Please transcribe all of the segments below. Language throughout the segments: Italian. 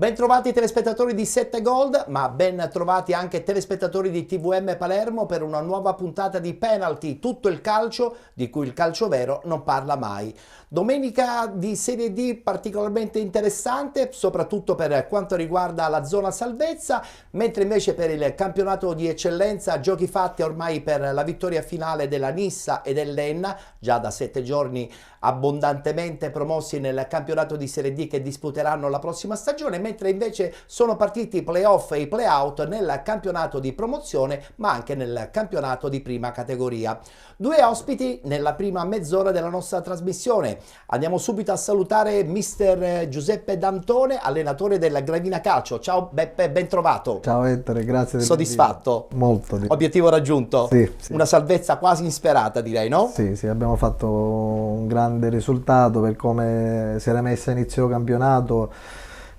Bentrovati telespettatori di 7 Gold, ma ben trovati anche telespettatori di TVM Palermo per una nuova puntata di Penalty, tutto il calcio di cui il calcio vero non parla mai. Domenica di Serie D particolarmente interessante, soprattutto per quanto riguarda la zona salvezza, mentre invece per il campionato di eccellenza giochi fatti ormai per la vittoria finale della Nissa e dell'Enna, già da 7 giorni abbondantemente promossi nel campionato di Serie D che disputeranno la prossima stagione, mentre invece sono partiti i playoff e i playout nel campionato di promozione ma anche nel campionato di prima categoria. Due ospiti nella prima mezz'ora della nostra trasmissione. Andiamo subito a salutare mister Giuseppe D'Antone, allenatore del Gravina Calcio. Ciao Beppe, ben trovato. Ciao Ettore, grazie. Soddisfatto? Molto. Obiettivo raggiunto? Sì, sì. Una salvezza quasi insperata, direi, no? Sì, sì, abbiamo fatto un grande risultato per come si era messa a inizio campionato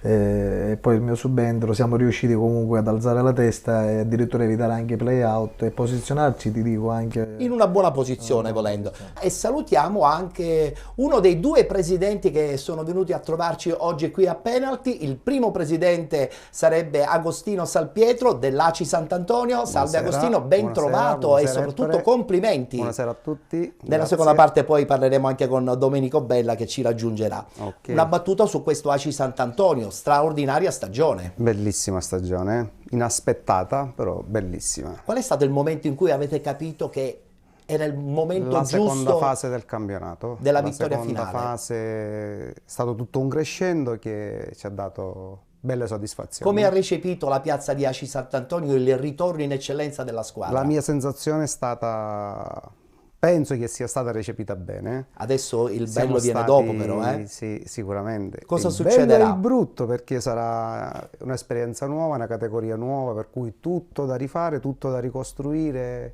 e poi il mio subentro. Siamo riusciti comunque ad alzare la testa e addirittura evitare anche i play-out e posizionarci, ti dico, anche in una buona posizione volendo. E salutiamo anche uno dei due presidenti che sono venuti a trovarci oggi qui a Penalty. Il primo presidente sarebbe Agostino Salpietro dell'ACI Sant'Antonio. Salve Agostino, ben trovato e soprattutto Ettore. Complimenti. Buonasera a tutti. Nella seconda parte poi parleremo anche con Domenico Bella che ci raggiungerà. Okay. Una battuta su questo ACI Sant'Antonio, straordinaria stagione. Bellissima stagione, inaspettata però bellissima. Qual è stato il momento in cui avete capito che era il momento La giusto seconda fase del campionato, della vittoria finale? La seconda fase è stato tutto un crescendo che ci ha dato belle soddisfazioni. Come ha recepito la piazza di ACI Sant'Antonio il ritorno in eccellenza della squadra? La mia sensazione è stata... penso che sia stata recepita bene. Adesso il Siamo bello viene stati, dopo però, eh? Sì, sicuramente. Cosa il succederà? bello e il brutto, perché sarà un'esperienza nuova, una categoria nuova, per cui tutto da rifare, tutto da ricostruire.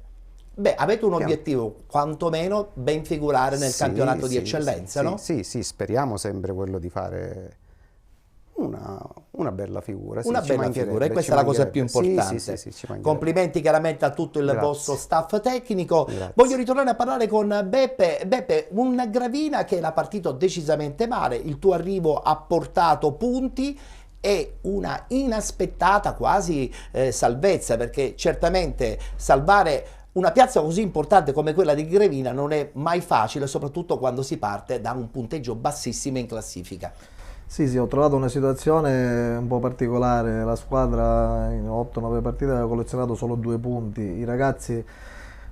Beh, avete un obiettivo, quantomeno ben figurare nel campionato di eccellenza, no? Sì, speriamo sempre quello di fare una bella figura. Una bella figura, e questa è la cosa più importante. Sì, complimenti chiaramente a tutto il vostro staff tecnico. Grazie. Voglio ritornare a parlare con Beppe. Beppe, un Gravina che era partito decisamente male, il tuo arrivo ha portato punti e una inaspettata quasi salvezza, perché certamente salvare una piazza così importante come quella di Gravina non è mai facile, soprattutto quando si parte da un punteggio bassissimo in classifica. Sì, ho trovato una situazione un po' particolare. La squadra in 8-9 partite aveva collezionato solo 2 punti. I ragazzi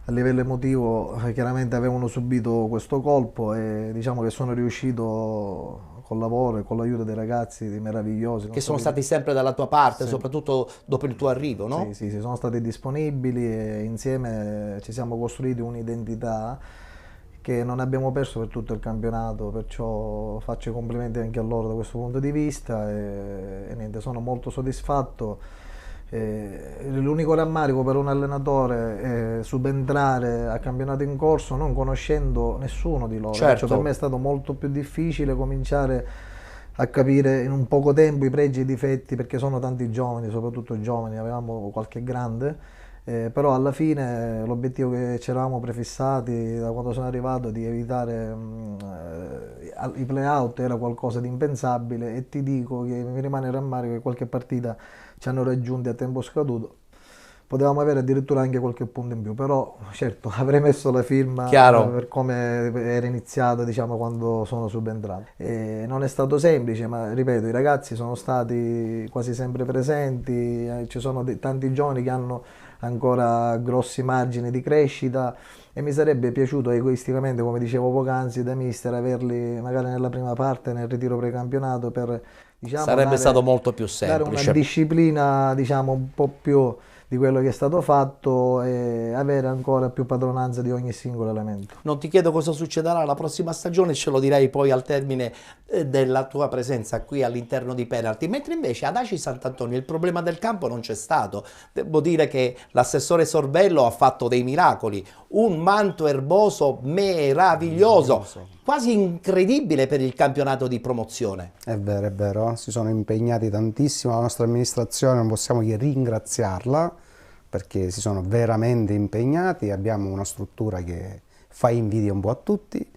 a livello emotivo chiaramente avevano subito questo colpo e diciamo che sono riuscito col lavoro e con l'aiuto dei ragazzi meravigliosi. Che sono stati sempre dalla tua parte, soprattutto dopo il tuo arrivo, no? Sì, sono stati disponibili e insieme ci siamo costruiti un'identità che non abbiamo perso per tutto il campionato, perciò faccio i complimenti anche a loro da questo punto di vista e niente, sono molto soddisfatto. L'unico rammarico per un allenatore è subentrare a campionato in corso non conoscendo nessuno di loro. Certo. Per me è stato molto più difficile cominciare a capire in un poco tempo i pregi e i difetti, perché sono tanti giovani, soprattutto giovani, avevamo qualche grande. Però alla fine l'obiettivo che ci eravamo prefissati da quando sono arrivato di evitare i play-out era qualcosa di impensabile e ti dico che mi rimane rammarico che qualche partita ci hanno raggiunti a tempo scaduto. Potevamo avere addirittura anche qualche punto in più, però certo avrei messo la firma per come era iniziato, diciamo, quando sono subentrato. Non è stato semplice, ma ripeto, i ragazzi sono stati quasi sempre presenti, ci sono tanti giovani che hanno ancora grossi margini di crescita e mi sarebbe piaciuto egoisticamente, come dicevo poc'anzi, da mister averli magari nella prima parte, nel ritiro precampionato, per, diciamo, sarebbe stato molto più semplice. Dare una disciplina, diciamo, un po' più di quello che è stato fatto e avere ancora più padronanza di ogni singolo elemento. Non ti chiedo cosa succederà la prossima stagione, ce lo direi poi al termine della tua presenza qui all'interno di Penalty, mentre invece ad Aci Sant'Antonio il problema del campo non c'è stato. Devo dire che l'assessore Sorvello ha fatto dei miracoli, un manto erboso meraviglioso, quasi incredibile per il campionato di promozione. È vero, si sono impegnati tantissimo, la nostra amministrazione non possiamo che ringraziarla perché si sono veramente impegnati, abbiamo una struttura che fa invidia un po' a tutti,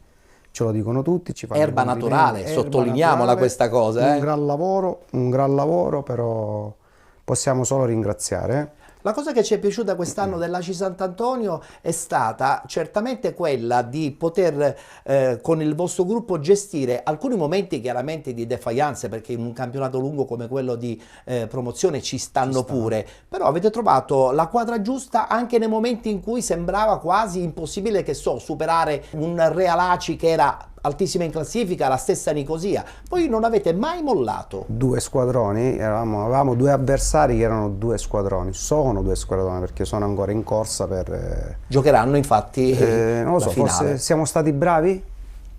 ce lo dicono tutti, ci fanno Erba naturale, sottolineiamola questa cosa. Un gran lavoro, però possiamo solo ringraziare. La cosa che ci è piaciuta quest'anno dell'Aci Sant'Antonio è stata certamente quella di poter con il vostro gruppo gestire alcuni momenti chiaramente di defiance, perché in un campionato lungo come quello di promozione ci stanno pure, però avete trovato la quadra giusta anche nei momenti in cui sembrava quasi impossibile, che so, superare un Real Aci che era altissima in classifica, la stessa Nicosia. Voi non avete mai mollato. Due squadroni, avevamo due avversari che erano due squadroni, sono due squadroni perché sono ancora in corsa per... Giocheranno infatti non lo so, la finale. forse siamo stati bravi?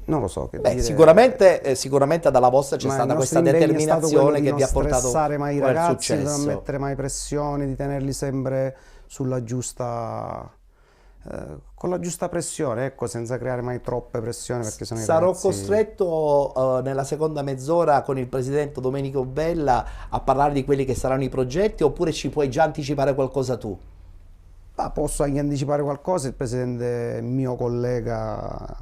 Non lo so. Che Beh, dire. sicuramente dalla vostra c'è stata questa determinazione che vi ha portato di non stressare mai i ragazzi, di non successo. mettere mai pressioni, di tenerli sempre sulla giusta... con la giusta pressione, ecco, senza creare mai troppe pressioni, perché sono Sarò ragazzi... costretto nella seconda mezz'ora con il presidente Domenico Bella a parlare di quelli che saranno i progetti, oppure ci puoi già anticipare qualcosa tu? Ma posso anche anticipare qualcosa, il presidente, mio collega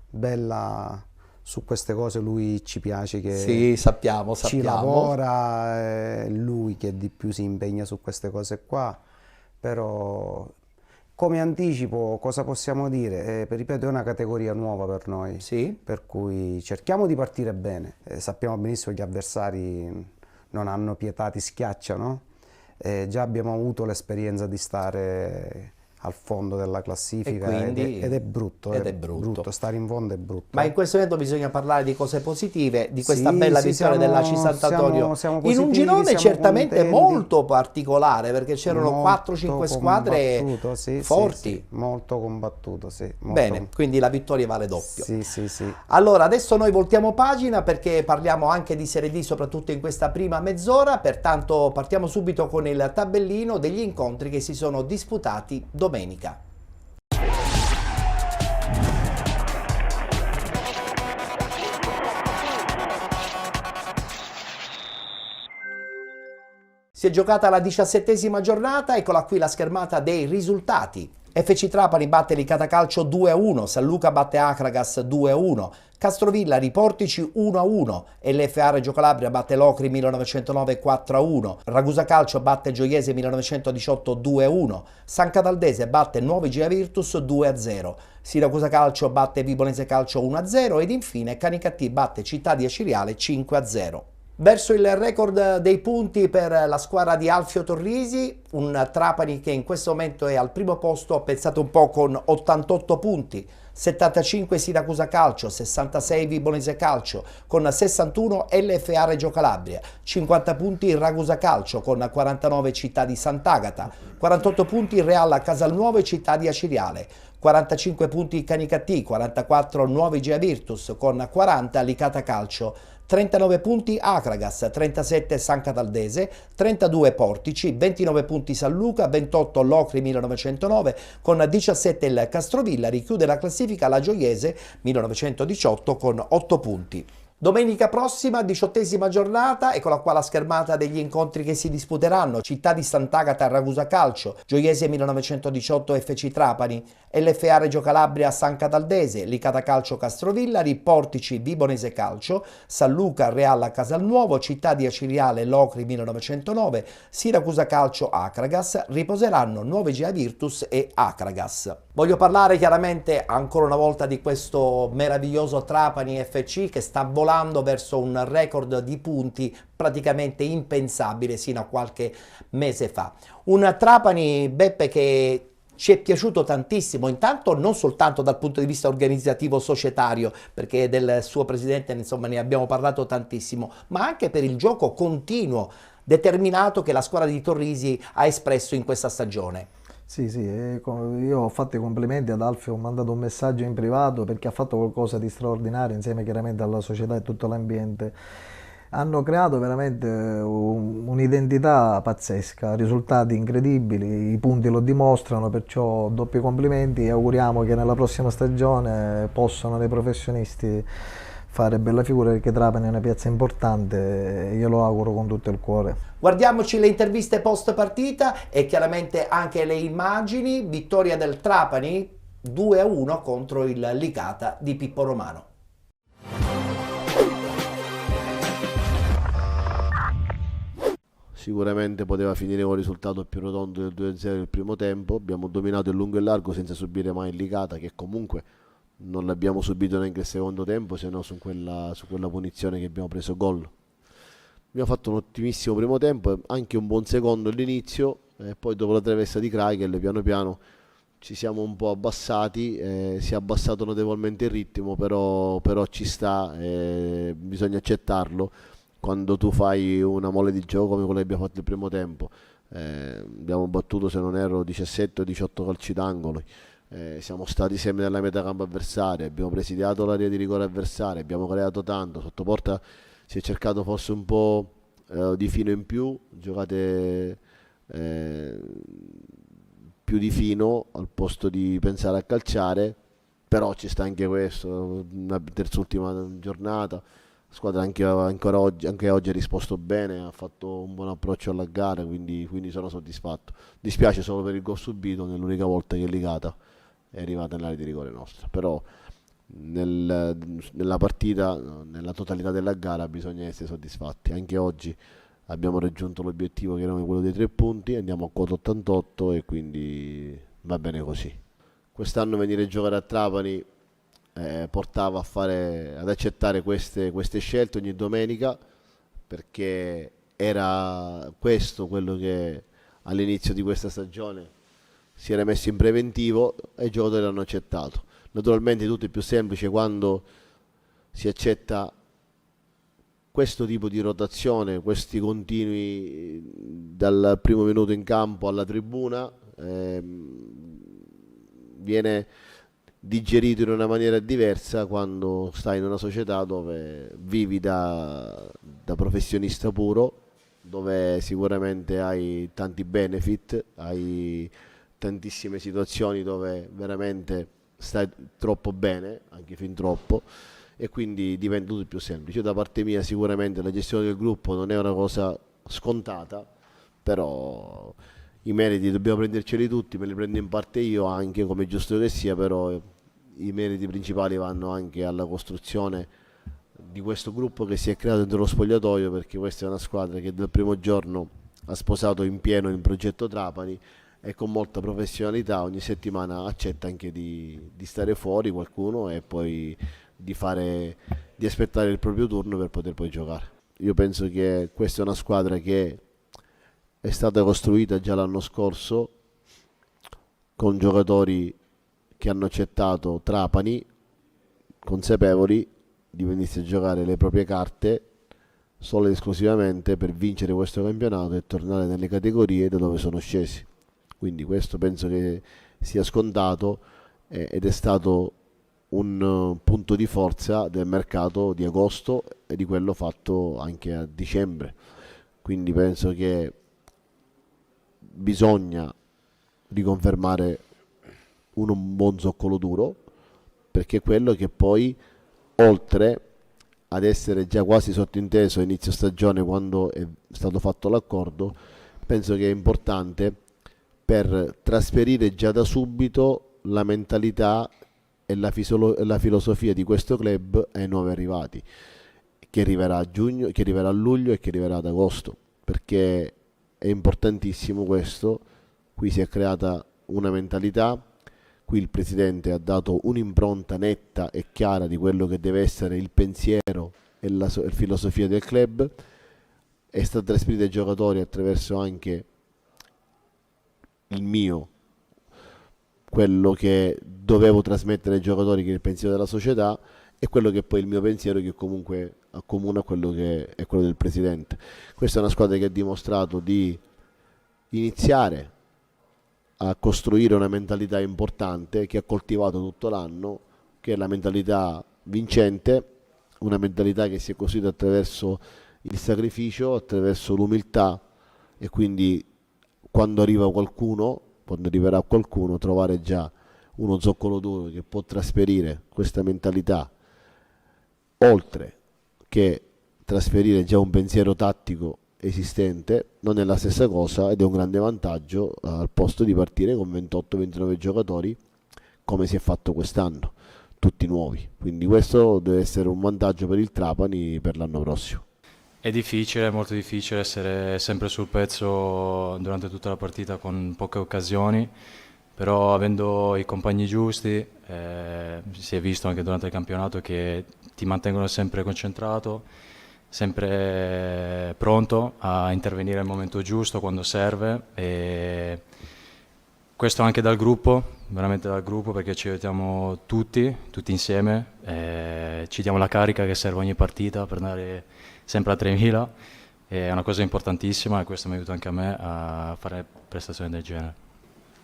Bella, su queste cose lui ci piace che Sì, sappiamo. ci lavora, è lui che di più si impegna su queste cose qua, però... Come anticipo, cosa possiamo dire? Ripeto, è una categoria nuova per noi, Sì. per cui cerchiamo di partire bene. Sappiamo benissimo che gli avversari non hanno pietà, ti schiacciano. Già abbiamo avuto l'esperienza di stare al fondo della classifica ed è brutto. Ed è brutto. Stare in fondo è brutto. Ma in questo momento bisogna parlare di cose positive, di questa bella vittoria dell'Aci Sant'Antonio in un girone certamente contenti. Molto particolare, perché c'erano 4-5 squadre forti. Molto combattuto, sì. Bene, quindi la vittoria vale doppio. Sì. Allora, adesso noi voltiamo pagina perché parliamo anche di Serie D, soprattutto in questa prima mezz'ora, pertanto partiamo subito con il tabellino degli incontri che si sono disputati domenica. Si è giocata la 17ª giornata, eccola qui la schermata dei risultati. FC Trapani batte Licata Calcio 2-1, San Luca batte Acragas 2-1, Castrovillari Portici 1-1, LFA Reggio Calabria batte Locri 1909 4-1, Ragusa Calcio batte Gioiese 1918 2-1, San Cataldese batte Nuovi Gia Virtus 2-0, Siracusa Calcio batte Vibonese Calcio 1-0 ed infine Canicattì batte Città di Aciriale 5-0. Verso il record dei punti per la squadra di Alfio Torrisi, un Trapani che in questo momento è al primo posto, pensate un po', con 88 punti, 75 Siracusa Calcio, 66 Vibonese Calcio, con 61 LFA Reggio Calabria, 50 punti Ragusa Calcio con 49 Città di Sant'Agata, 48 punti Real Casalnuovo e Città di Aciriale, 45 punti Canicattì, 44 Nuovi Gia Virtus con 40 Licata Calcio, 39 punti Acragas, 37 San Cataldese, 32 Portici, 29 punti San Luca, 28 Locri 1909, con 17 il Castrovillari, chiude la classifica la Gioiese 1918 con 8 punti. Domenica prossima, 18ª giornata, eccola qua la schermata degli incontri che si disputeranno. Città di Sant'Agata Ragusa Calcio, Gioiese 1918 FC Trapani, LFA Reggio Calabria San Cataldese, Licata Calcio Castrovillari, Portici Vibonese Calcio, San Luca Real Casalnuovo, Città di Aciriale Locri 1909, Siracusa Calcio Acragas, riposeranno Nuovi Gia Virtus e Acragas. Voglio parlare chiaramente ancora una volta di questo meraviglioso Trapani FC che sta volando verso un record di punti praticamente impensabile sino a qualche mese fa. Un Trapani, Beppe, che ci è piaciuto tantissimo, intanto non soltanto dal punto di vista organizzativo societario, perché del suo presidente insomma ne abbiamo parlato tantissimo, ma anche per il gioco continuo determinato che la squadra di Torrisi ha espresso in questa stagione. Sì, sì, io ho fatto i complimenti ad Alfio, ho mandato un messaggio in privato perché ha fatto qualcosa di straordinario insieme chiaramente alla società e tutto l'ambiente. Hanno creato veramente un'identità pazzesca, risultati incredibili, i punti lo dimostrano, perciò doppi complimenti e auguriamo che nella prossima stagione possano dei professionisti fare bella figura, perché Trapani è una piazza importante e io lo auguro con tutto il cuore. Guardiamoci le interviste post partita e chiaramente anche le immagini. Vittoria del Trapani 2-1 contro il Licata di Pippo Romano. Sicuramente poteva finire con un risultato più rotondo del 2-0 il primo tempo. Abbiamo dominato in lungo e largo senza subire mai il Licata, che comunque non l'abbiamo subito neanche il secondo tempo, se no su quella punizione che abbiamo preso gol. Abbiamo fatto un ottimissimo primo tempo, anche un buon secondo all'inizio, e poi dopo la traversa di Kraikel piano piano ci siamo un po' abbassati, si è abbassato notevolmente il ritmo, però ci sta, bisogna accettarlo. Quando tu fai una mole di gioco come quella che abbiamo fatto il primo tempo, abbiamo battuto, se non erro, 17 o 18 calci d'angolo, siamo stati sempre nella metà campo avversaria, abbiamo presidiato l'area di rigore avversaria, abbiamo creato tanto, sotto porta si è cercato forse un po' di fino in più, giocate più di fino al posto di pensare a calciare, però ci sta anche questo, una terz'ultima giornata. La squadra anche oggi ha risposto bene, ha fatto un buon approccio alla gara, quindi sono soddisfatto. Dispiace solo per il gol subito, nell'unica volta che Licata è arrivata nell'area di rigore nostra, però nella partita, nella totalità della gara bisogna essere soddisfatti. Anche oggi abbiamo raggiunto l'obiettivo che era quello dei 3 punti, andiamo a quota 88 e quindi va bene così. Quest'anno venire a giocare a Trapani portava ad accettare queste scelte ogni domenica, perché era questo quello che all'inizio di questa stagione si era messo in preventivo e i giocatori hanno accettato. Naturalmente tutto è più semplice quando si accetta questo tipo di rotazione, questi continui dal primo minuto in campo alla tribuna, viene digerito in una maniera diversa quando stai in una società dove vivi da professionista puro, dove sicuramente hai tanti benefit, hai tantissime situazioni dove veramente stai troppo bene, anche fin troppo, e quindi diventa tutto più semplice. Da parte mia sicuramente la gestione del gruppo non è una cosa scontata, però i meriti dobbiamo prenderceli tutti, me li prendo in parte io anche, come è giusto che sia, però i meriti principali vanno anche alla costruzione di questo gruppo che si è creato dentro lo spogliatoio, perché questa è una squadra che dal primo giorno ha sposato in pieno il progetto Trapani e con molta professionalità ogni settimana accetta anche di stare fuori qualcuno e poi di aspettare il proprio turno per poter poi giocare. Io penso che questa è una squadra che è stata costruita già l'anno scorso con giocatori che hanno accettato Trapani, consapevoli di venirsi a giocare le proprie carte solo ed esclusivamente per vincere questo campionato e tornare nelle categorie da dove sono scesi. Quindi questo penso che sia scontato ed è stato un punto di forza del mercato di agosto e di quello fatto anche a dicembre. Quindi penso che bisogna riconfermare un buon zoccolo duro, perché è quello che poi, oltre ad essere già quasi sottinteso a inizio stagione quando è stato fatto l'accordo, penso che è importante per trasferire già da subito la mentalità e la filosofia di questo club ai nuovi arrivati, che arriverà a giugno, che arriverà a luglio e che arriverà ad agosto, perché è importantissimo questo. Qui si è creata una mentalità, qui il presidente ha dato un'impronta netta e chiara di quello che deve essere il pensiero e la filosofia del club, è stata trasferita ai giocatori attraverso anche quello che dovevo trasmettere ai giocatori, che è il pensiero della società, e quello che poi è il mio pensiero, che comunque accomuna quello che è quello del presidente. Questa è una squadra che ha dimostrato di iniziare a costruire una mentalità importante, che ha coltivato tutto l'anno, che è la mentalità vincente, una mentalità che si è costruita attraverso il sacrificio, attraverso l'umiltà, e quindi quando arriverà qualcuno, trovare già uno zoccolo duro che può trasferire questa mentalità, oltre che trasferire già un pensiero tattico esistente, non è la stessa cosa, ed è un grande vantaggio al posto di partire con 28-29 giocatori come si è fatto quest'anno, tutti nuovi. Quindi questo deve essere un vantaggio per il Trapani per l'anno prossimo. È difficile, è molto difficile essere sempre sul pezzo durante tutta la partita con poche occasioni, però avendo i compagni giusti, si è visto anche durante il campionato che ti mantengono sempre concentrato, sempre pronto a intervenire al momento giusto, quando serve. E questo anche dal gruppo, veramente dal gruppo, perché ci aiutiamo tutti insieme, ci diamo la carica che serve ogni partita per andare sempre a 3.000, è una cosa importantissima e questo mi aiuta anche a me a fare prestazioni del genere.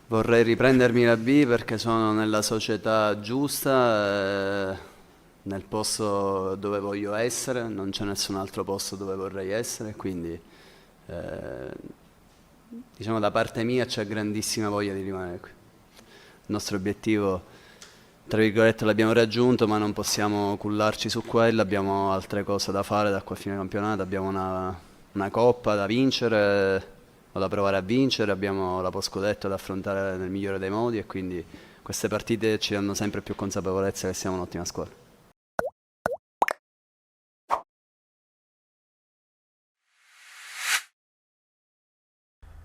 Vorrei riprendermi la B perché sono nella società giusta, nel posto dove voglio essere, non c'è nessun altro posto dove vorrei essere, quindi diciamo da parte mia c'è grandissima voglia di rimanere qui. Il nostro obiettivo, tra virgolette, l'abbiamo raggiunto, ma non possiamo cullarci su quello, abbiamo altre cose da fare da qua a fine campionato, abbiamo una coppa da vincere o da provare a vincere, abbiamo la post-scudetto da affrontare nel migliore dei modi e quindi queste partite ci danno sempre più consapevolezza che siamo un'ottima squadra.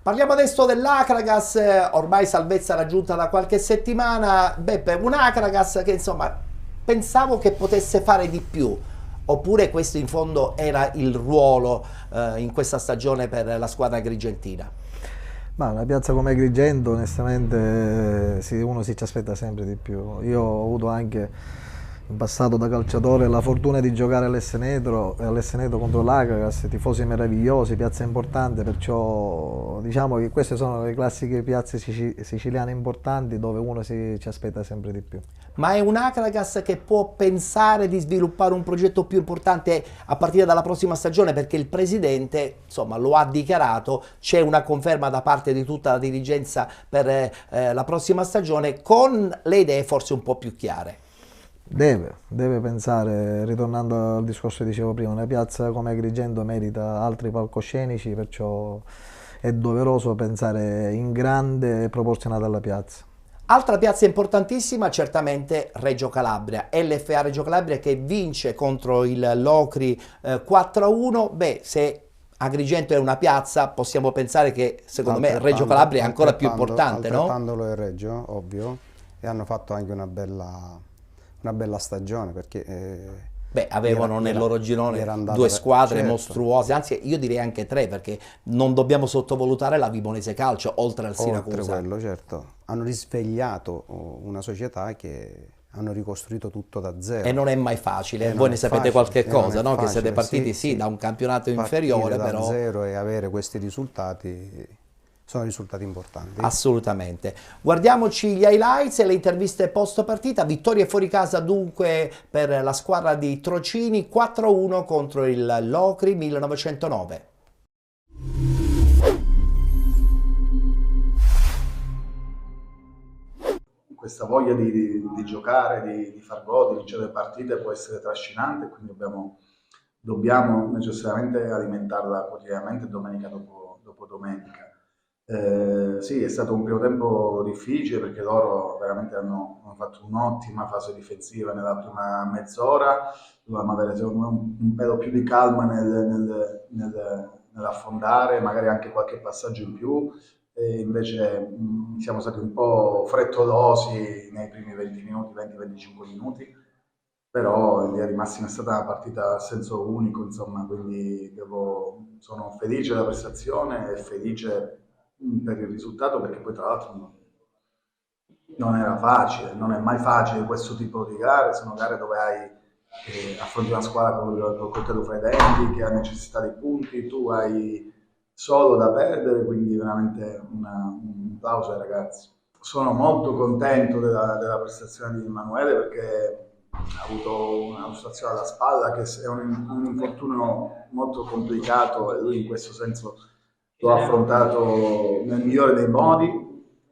Parliamo adesso dell'Acragas, ormai salvezza raggiunta da qualche settimana. Beppe, un Acragas che insomma pensavo che potesse fare di più, oppure questo in fondo era il ruolo in questa stagione per la squadra agrigentina? Ma una piazza come Agrigento onestamente uno si ci aspetta sempre di più. Io ho avuto anche in passato da calciatore la fortuna di giocare all'Esseneto contro l'Acragas, tifosi meravigliosi, piazza importante, perciò diciamo che queste sono le classiche piazze siciliane importanti dove uno ci aspetta sempre di più. Ma è un Acragas che può pensare di sviluppare un progetto più importante a partire dalla prossima stagione, perché il presidente insomma lo ha dichiarato, c'è una conferma da parte di tutta la dirigenza per la prossima stagione, con le idee forse un po' più chiare. Deve pensare, ritornando al discorso che dicevo prima, una piazza come Agrigento merita altri palcoscenici, perciò è doveroso pensare in grande e proporzionato alla piazza. Altra piazza importantissima certamente Reggio Calabria, LFA Reggio Calabria che vince contro il Locri 4-1. Beh, se Agrigento è una piazza, possiamo pensare che secondo me Reggio Calabria è ancora più importante, no? Altrettando è Reggio, ovvio, e hanno fatto anche una bella stagione, perché beh, avevano nel loro girone due squadre mostruose, anzi io direi anche tre, perché non dobbiamo sottovalutare la Vibonese Calcio, oltre al Siracusa. Oltre quello, certo. Hanno risvegliato una società che hanno ricostruito tutto da zero. E non è mai facile, voi ne sapete qualche cosa, no? Che siete partiti sì, da un campionato inferiore, da però zero e avere questi risultati sono risultati importanti. Assolutamente. Guardiamoci gli highlights e le interviste post partita. Vittoria fuori casa dunque per la squadra di Trocini, 4-1 contro il Locri 1909. Questa voglia di giocare, di far gol, di vincere le partite può essere trascinante, quindi dobbiamo necessariamente alimentarla quotidianamente, domenica dopo domenica. Sì, è stato un primo tempo difficile perché loro veramente hanno fatto un'ottima fase difensiva nella prima mezz'ora, dovevamo avere secondo me un pelo più di calma nell'affondare, magari anche qualche passaggio in più, e invece siamo stati un po' frettolosi nei primi 20 minuti, 20-25 minuti, però in linea di massima è stata una partita a senso unico, insomma, quindi sono felice della prestazione e felice per il risultato, perché poi tra l'altro non era facile, non è mai facile questo tipo di gare, sono gare dove hai affronti una squadra col coltello fra i denti, che ha necessità di punti, tu hai solo da perdere, quindi veramente un applauso ai ragazzi. Sono molto contento della prestazione di Emanuele, perché ha avuto una lussazione alla spalla, che è un infortunio molto complicato, e lui in questo senso lo ha affrontato nel migliore dei modi.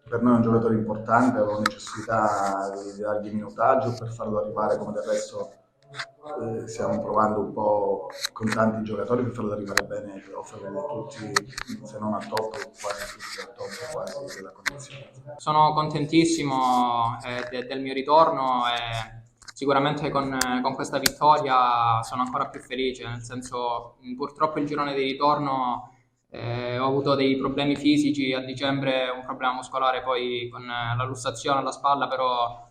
Per noi è un giocatore importante, avevo necessità di dargli minutaggio per farlo arrivare, come del resto stiamo provando un po' con tanti giocatori, per farlo arrivare bene ai playoff, avere tutti, se non al top, quasi tutti al top quasi della condizione. Sono contentissimo del mio ritorno e sicuramente con questa vittoria sono ancora più felice, nel senso, purtroppo il girone di ritorno ho avuto dei problemi fisici, a dicembre un problema muscolare, poi con la lussazione alla spalla, però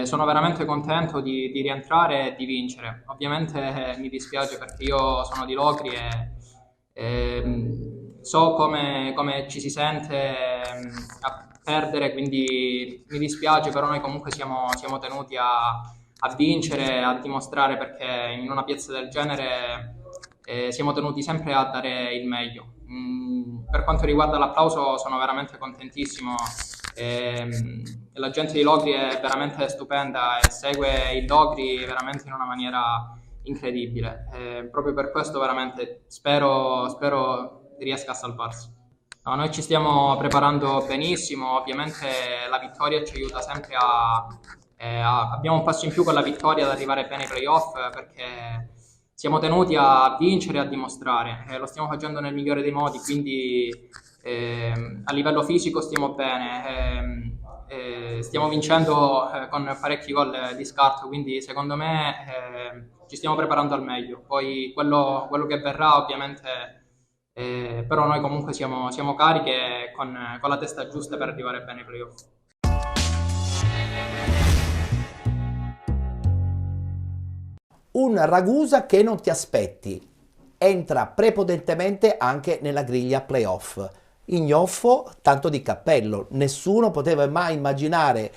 sono veramente contento di rientrare e di vincere. Ovviamente mi dispiace perché io sono di Locri e so come ci si sente a perdere, quindi mi dispiace, però noi comunque siamo tenuti a vincere, a dimostrare, perché in una piazza del genere siamo tenuti sempre a dare il meglio. Per quanto riguarda l'applauso, sono veramente contentissimo. La gente di Locri è veramente stupenda e segue il Locri veramente in una maniera incredibile. Proprio per questo veramente spero riesca a salvarsi. No, noi ci stiamo preparando benissimo, ovviamente la vittoria ci aiuta sempre abbiamo un passo in più con la vittoria ad arrivare bene ai playoff, perché siamo tenuti a vincere e a dimostrare. Lo stiamo facendo nel migliore dei modi, quindi a livello fisico stiamo bene, stiamo vincendo con parecchi gol di scarto, quindi secondo me ci stiamo preparando al meglio. Poi quello che verrà ovviamente, però noi comunque siamo carichi e con la testa giusta per arrivare bene ai playoff. Un Ragusa che non ti aspetti, entra prepotentemente anche nella griglia playoff. Ignoffo, tanto di cappello, nessuno poteva mai immaginare,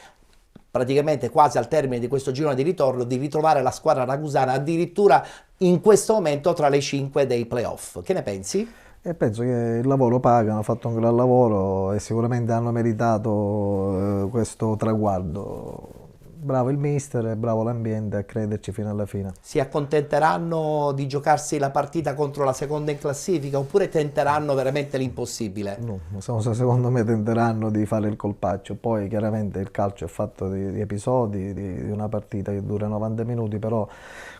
praticamente quasi al termine di questo girone di ritorno, di ritrovare la squadra ragusana addirittura in questo momento tra le 5 dei playoff. Che ne pensi? E penso che il lavoro paga, hanno fatto un gran lavoro e sicuramente hanno meritato questo traguardo. Bravo il mister e bravo l'ambiente a crederci fino alla fine. Si accontenteranno di giocarsi la partita contro la seconda in classifica oppure tenteranno veramente l'impossibile? No, secondo me tenteranno di fare il colpaccio. Poi chiaramente il calcio è fatto di episodi, di una partita che dura 90 minuti, però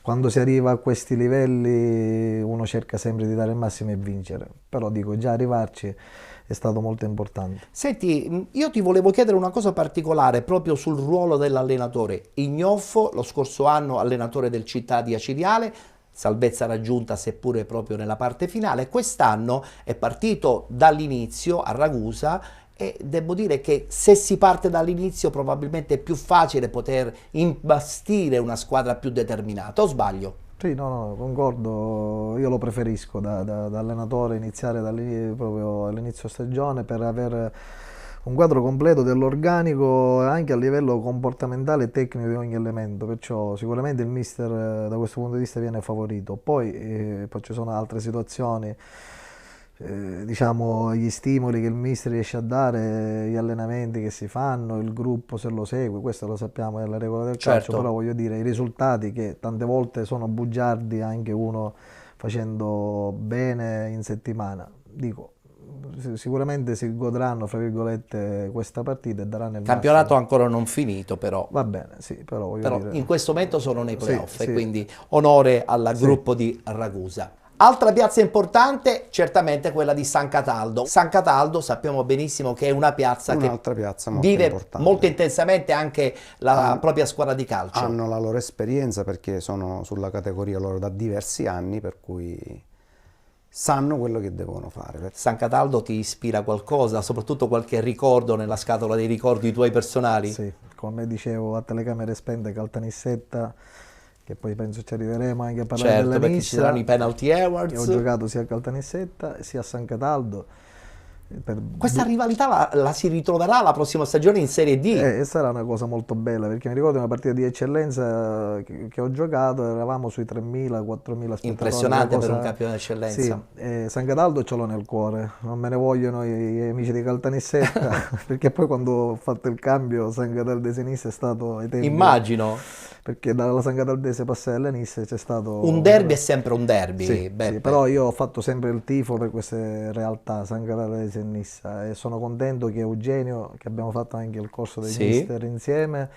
quando si arriva a questi livelli uno cerca sempre di dare il massimo e vincere. Però dico, già arrivarci è stato molto importante. Senti, io ti volevo chiedere una cosa particolare proprio sul ruolo dell'allenatore. Ignoffo, lo scorso anno allenatore del Città di Aciriale, salvezza raggiunta seppure proprio nella parte finale. Quest'anno è partito dall'inizio a Ragusa e devo dire che se si parte dall'inizio probabilmente è più facile poter imbastire una squadra più determinata, o sbaglio? Sì, no, concordo, io lo preferisco da allenatore iniziare proprio all'inizio stagione per avere un quadro completo dell'organico anche a livello comportamentale e tecnico di ogni elemento, perciò sicuramente il mister da questo punto di vista viene favorito. Poi ci sono altre situazioni, diciamo gli stimoli che il mister riesce a dare, gli allenamenti che si fanno, il gruppo se lo segue, questo lo sappiamo, è la regola del calcio, però voglio dire i risultati che tante volte sono bugiardi anche uno facendo bene in settimana, dico sicuramente si godranno fra virgolette questa partita e daranno il campionato massimo. Ancora non finito però. Va bene, sì, però voglio dire... in questo momento sono nei playoff sì, e quindi onore al gruppo di Ragusa. Altra piazza importante, certamente quella di San Cataldo. San Cataldo sappiamo benissimo che è una piazza che piazza vive importante. molto intensamente anche la propria squadra di calcio. Hanno la loro esperienza perché sono sulla categoria loro da diversi anni, per cui sanno quello che devono fare. San Cataldo ti ispira qualcosa, soprattutto qualche ricordo nella scatola dei ricordi tuoi personali? Sì, come dicevo, a telecamere spente Caltanissetta, che poi penso ci arriveremo anche a parlare della perché ci saranno i penalty awards. Ho giocato sia a Caltanissetta sia a San Cataldo. Questa rivalità la si ritroverà la prossima stagione in Serie D. E sarà una cosa molto bella, perché mi ricordo una partita di eccellenza che ho giocato, eravamo sui 3.000, 4.000 spettatori. Impressionante per un campione d'eccellenza. Sì, San Cataldo ce l'ho nel cuore, non me ne vogliono gli amici di Caltanissetta, perché poi quando ho fatto il cambio San Cataldesenista è stato ai tempi. Immagino. Perché dalla San Cataldese passare alla Nisse c'è stato... Un derby è sempre un derby, Sì, Beppe. sì, però io ho fatto sempre il tifo per queste realtà, San Cataldese e Nissa, e sono contento che Eugenio, che abbiamo fatto anche il corso dei mister insieme,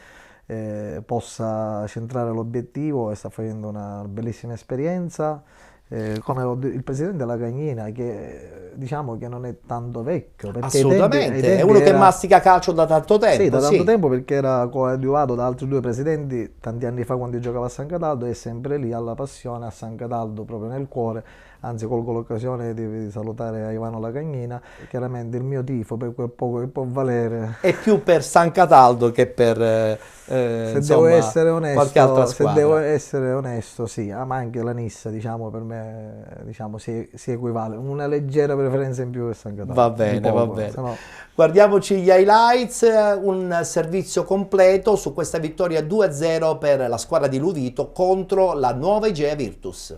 possa centrare l'obiettivo e sta facendo una bellissima esperienza. Come il presidente Lacagnina, che diciamo che non è tanto vecchio, perché assolutamente, è uno che mastica calcio da tanto tempo. Sì, da tanto tempo, perché era coadiuvato da altri due presidenti tanti anni fa quando giocava a San Cataldo, e è sempre lì alla passione a San Cataldo, proprio nel cuore. Anzi, colgo l'occasione di salutare Ivano Lacagnina. Chiaramente il mio tifo, per quel poco che può valere, è più per San Cataldo che per se devo essere onesto, qualche altra squadra. Se devo essere onesto, sì, ma anche la Nissa, diciamo, per me, diciamo, si equivale. Una leggera preferenza in più per San Cataldo. Va bene, va bene. Sennò... Guardiamoci gli highlights, un servizio completo su questa vittoria 2-0 per la squadra di Luvito contro la Nuova Igea Virtus.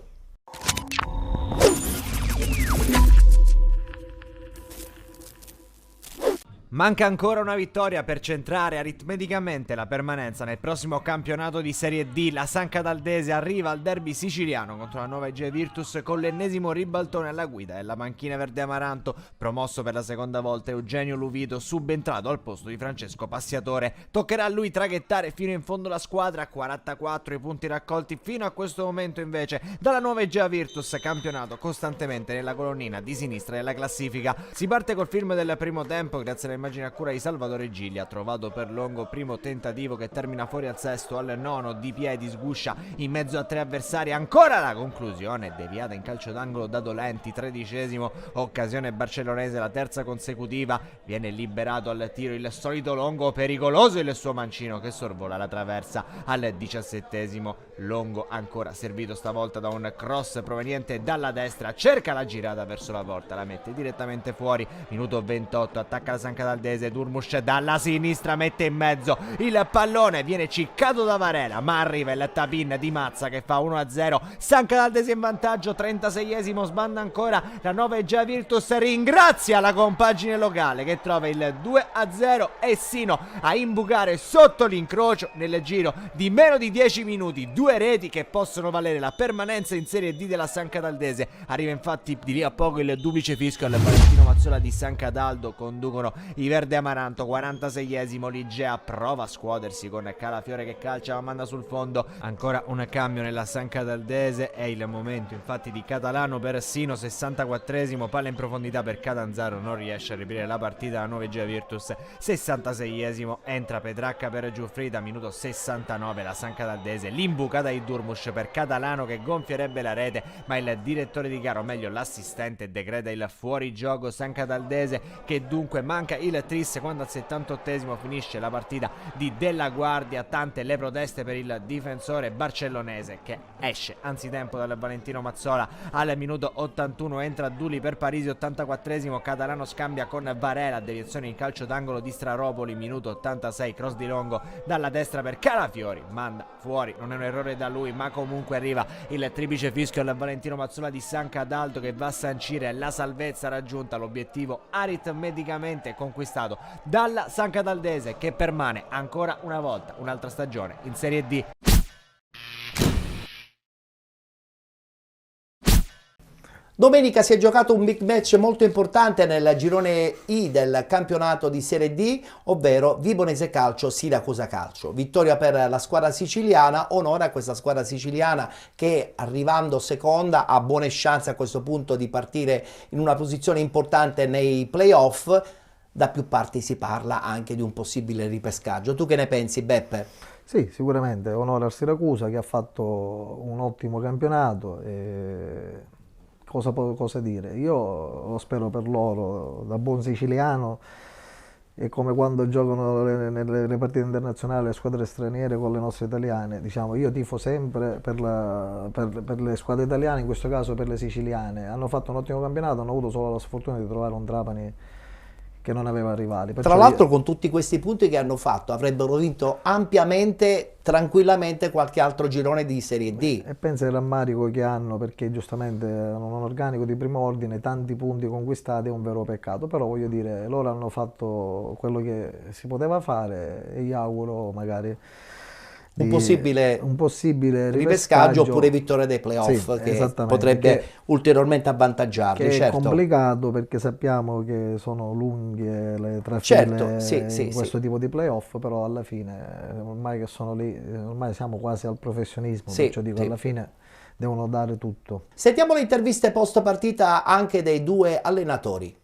Manca ancora una vittoria per centrare aritmeticamente la permanenza nel prossimo campionato di Serie D. La San Cataldese arriva al derby siciliano contro la Nuova Igea Virtus con l'ennesimo ribaltone alla guida della panchina verde amaranto. Promosso per la seconda volta Eugenio Luvito, subentrato al posto di Francesco Passiatore. Toccherà a lui traghettare fino in fondo la squadra, 44 i punti raccolti fino a questo momento invece dalla Nuova Igea Virtus, campionato costantemente nella colonnina di sinistra della classifica. Si parte col film del primo tempo grazie all'immagine a cura di Salvatore Giglia, trovato per Longo, primo tentativo che termina fuori al sesto, al nono di piedi sguscia in mezzo a tre avversari, ancora la conclusione deviata in calcio d'angolo da Dolenti, 13esimo, occasione barcellonese, la terza consecutiva, viene liberato al tiro il solito Longo, pericoloso il suo mancino che sorvola la traversa al 17esimo, Longo ancora servito stavolta da un cross proveniente dalla destra, cerca la girata verso la porta, la mette direttamente fuori, minuto 28, attacca la San Cataldese, Durmusch dalla sinistra mette in mezzo il pallone, viene ciccato da Varela, ma arriva il tap-in di Mazza che fa 1-0, San Cataldese in vantaggio, 36esimo, sbanda ancora la Nuova Igea Virtus, ringrazia la compagine locale che trova il 2-0 e sino a imbucare sotto l'incrocio nel giro di meno di 10 minuti, due reti che possono valere la permanenza in Serie D della San Cataldese. Arriva infatti di lì a poco il duplice fischio al Valentino Mazzola di San Cataldo, conducono i verde amaranto, 46esimo, l'Igea prova a scuotersi con Calafiore che calcia ma manda sul fondo, ancora un cambio nella San Cataldese, è il momento infatti di Catalano per Sino, 64esimo, palla in profondità per Catanzaro, non riesce a riprendere la partita la Nuova Igea Virtus, 66esimo, entra Petracca per Giuffrida, minuto 69, la San Cataldese, l'imbucata di Durmusch per Catalano che gonfierebbe la rete, ma il direttore di gara, o meglio l'assistente, decreta il fuorigioco San Cataldese, che dunque manca il tris quando al 78esimo finisce la partita di Della Guardia. Tante le proteste per il difensore barcellonese che esce anzitempo dal Valentino Mazzola. Al minuto 81 entra Duli per Parisi, 84esimo, Catalano scambia con Varela, deviazione in calcio d'angolo di Straropoli, minuto 86, cross di Longo dalla destra per Calafiori, manda fuori, non è un errore da lui, ma comunque arriva il triplice fischio al Valentino Mazzola di San Cataldo che va a sancire la salvezza raggiunta, l'obiettivo aritmeticamente conquistato dalla San Cataldese che permane ancora una volta, un'altra stagione in Serie D. Domenica si è giocato un big match molto importante nel girone I del campionato di Serie D, ovvero Vibonese Calcio Siracusa Calcio. Vittoria per la squadra siciliana, onore a questa squadra siciliana che arrivando seconda ha buone chance a questo punto di partire in una posizione importante nei playoff. Da più parti si parla anche di un possibile ripescaggio. Tu che ne pensi, Beppe? Sì, sicuramente onore al Siracusa che ha fatto un ottimo campionato. Cosa dire? Io lo spero per loro, da buon siciliano, è come quando giocano nelle partite internazionali le squadre straniere con le nostre italiane. Diciamo, io tifo sempre per le squadre italiane, in questo caso per le siciliane. Hanno fatto un ottimo campionato, hanno avuto solo la sfortuna di trovare un Trapani che non aveva rivali. Tra l'altro con tutti questi punti che hanno fatto avrebbero vinto ampiamente, tranquillamente qualche altro girone di Serie D. E pensa il rammarico che hanno, perché giustamente hanno un organico di primo ordine, tanti punti conquistati, è un vero peccato, però voglio dire, loro hanno fatto quello che si poteva fare e gli auguro magari Un possibile ripescaggio oppure vittoria dei playoff, sì, che potrebbe ulteriormente avvantaggiarli. Che certo. È complicato perché sappiamo che sono lunghe le trafile certo, in questo tipo di playoff, però alla fine, ormai che sono lì, ormai siamo quasi al professionismo, perciò dico alla fine devono dare tutto. Sentiamo le interviste post partita anche dei due allenatori.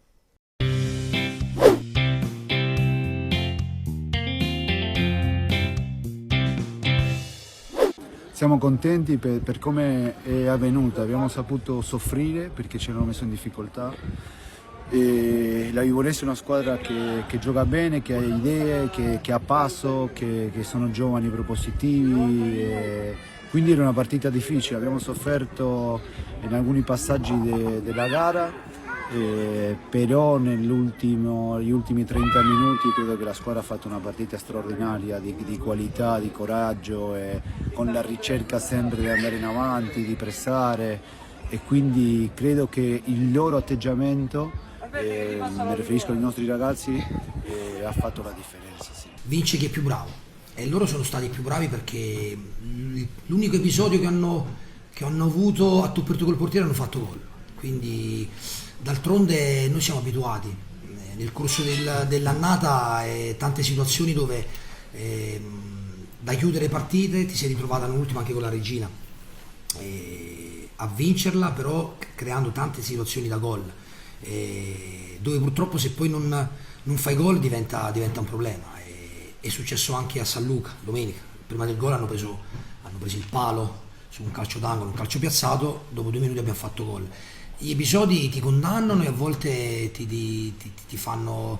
Siamo contenti per come è avvenuta, abbiamo saputo soffrire perché ci hanno messo in difficoltà. E la Livorese è una squadra che gioca bene, che ha idee, che ha passo, che sono giovani propositivi. Quindi era una partita difficile, abbiamo sofferto in alcuni passaggi della gara. Però negli ultimi 30 minuti credo che la squadra ha fatto una partita straordinaria di qualità, di coraggio, e con la ricerca sempre di andare in avanti, di pressare, e quindi credo che il loro atteggiamento, mi riferisco ai nostri ragazzi, ha fatto la differenza. Sì. Vince chi è più bravo, e loro sono stati più bravi perché l'unico episodio che hanno avuto a tu per tu col portiere hanno fatto gol, quindi d'altronde noi siamo abituati nel corso dell'annata, tante situazioni dove da chiudere partite ti sei ritrovata all'ultima anche con la Regina a vincerla, però creando tante situazioni da gol, dove purtroppo se poi non fai gol diventa un problema. È successo anche a San Luca domenica, prima del gol hanno preso il palo su un calcio d'angolo, un calcio piazzato, dopo 2 minuti abbiamo fatto gol. Gli episodi ti condannano e a volte ti fanno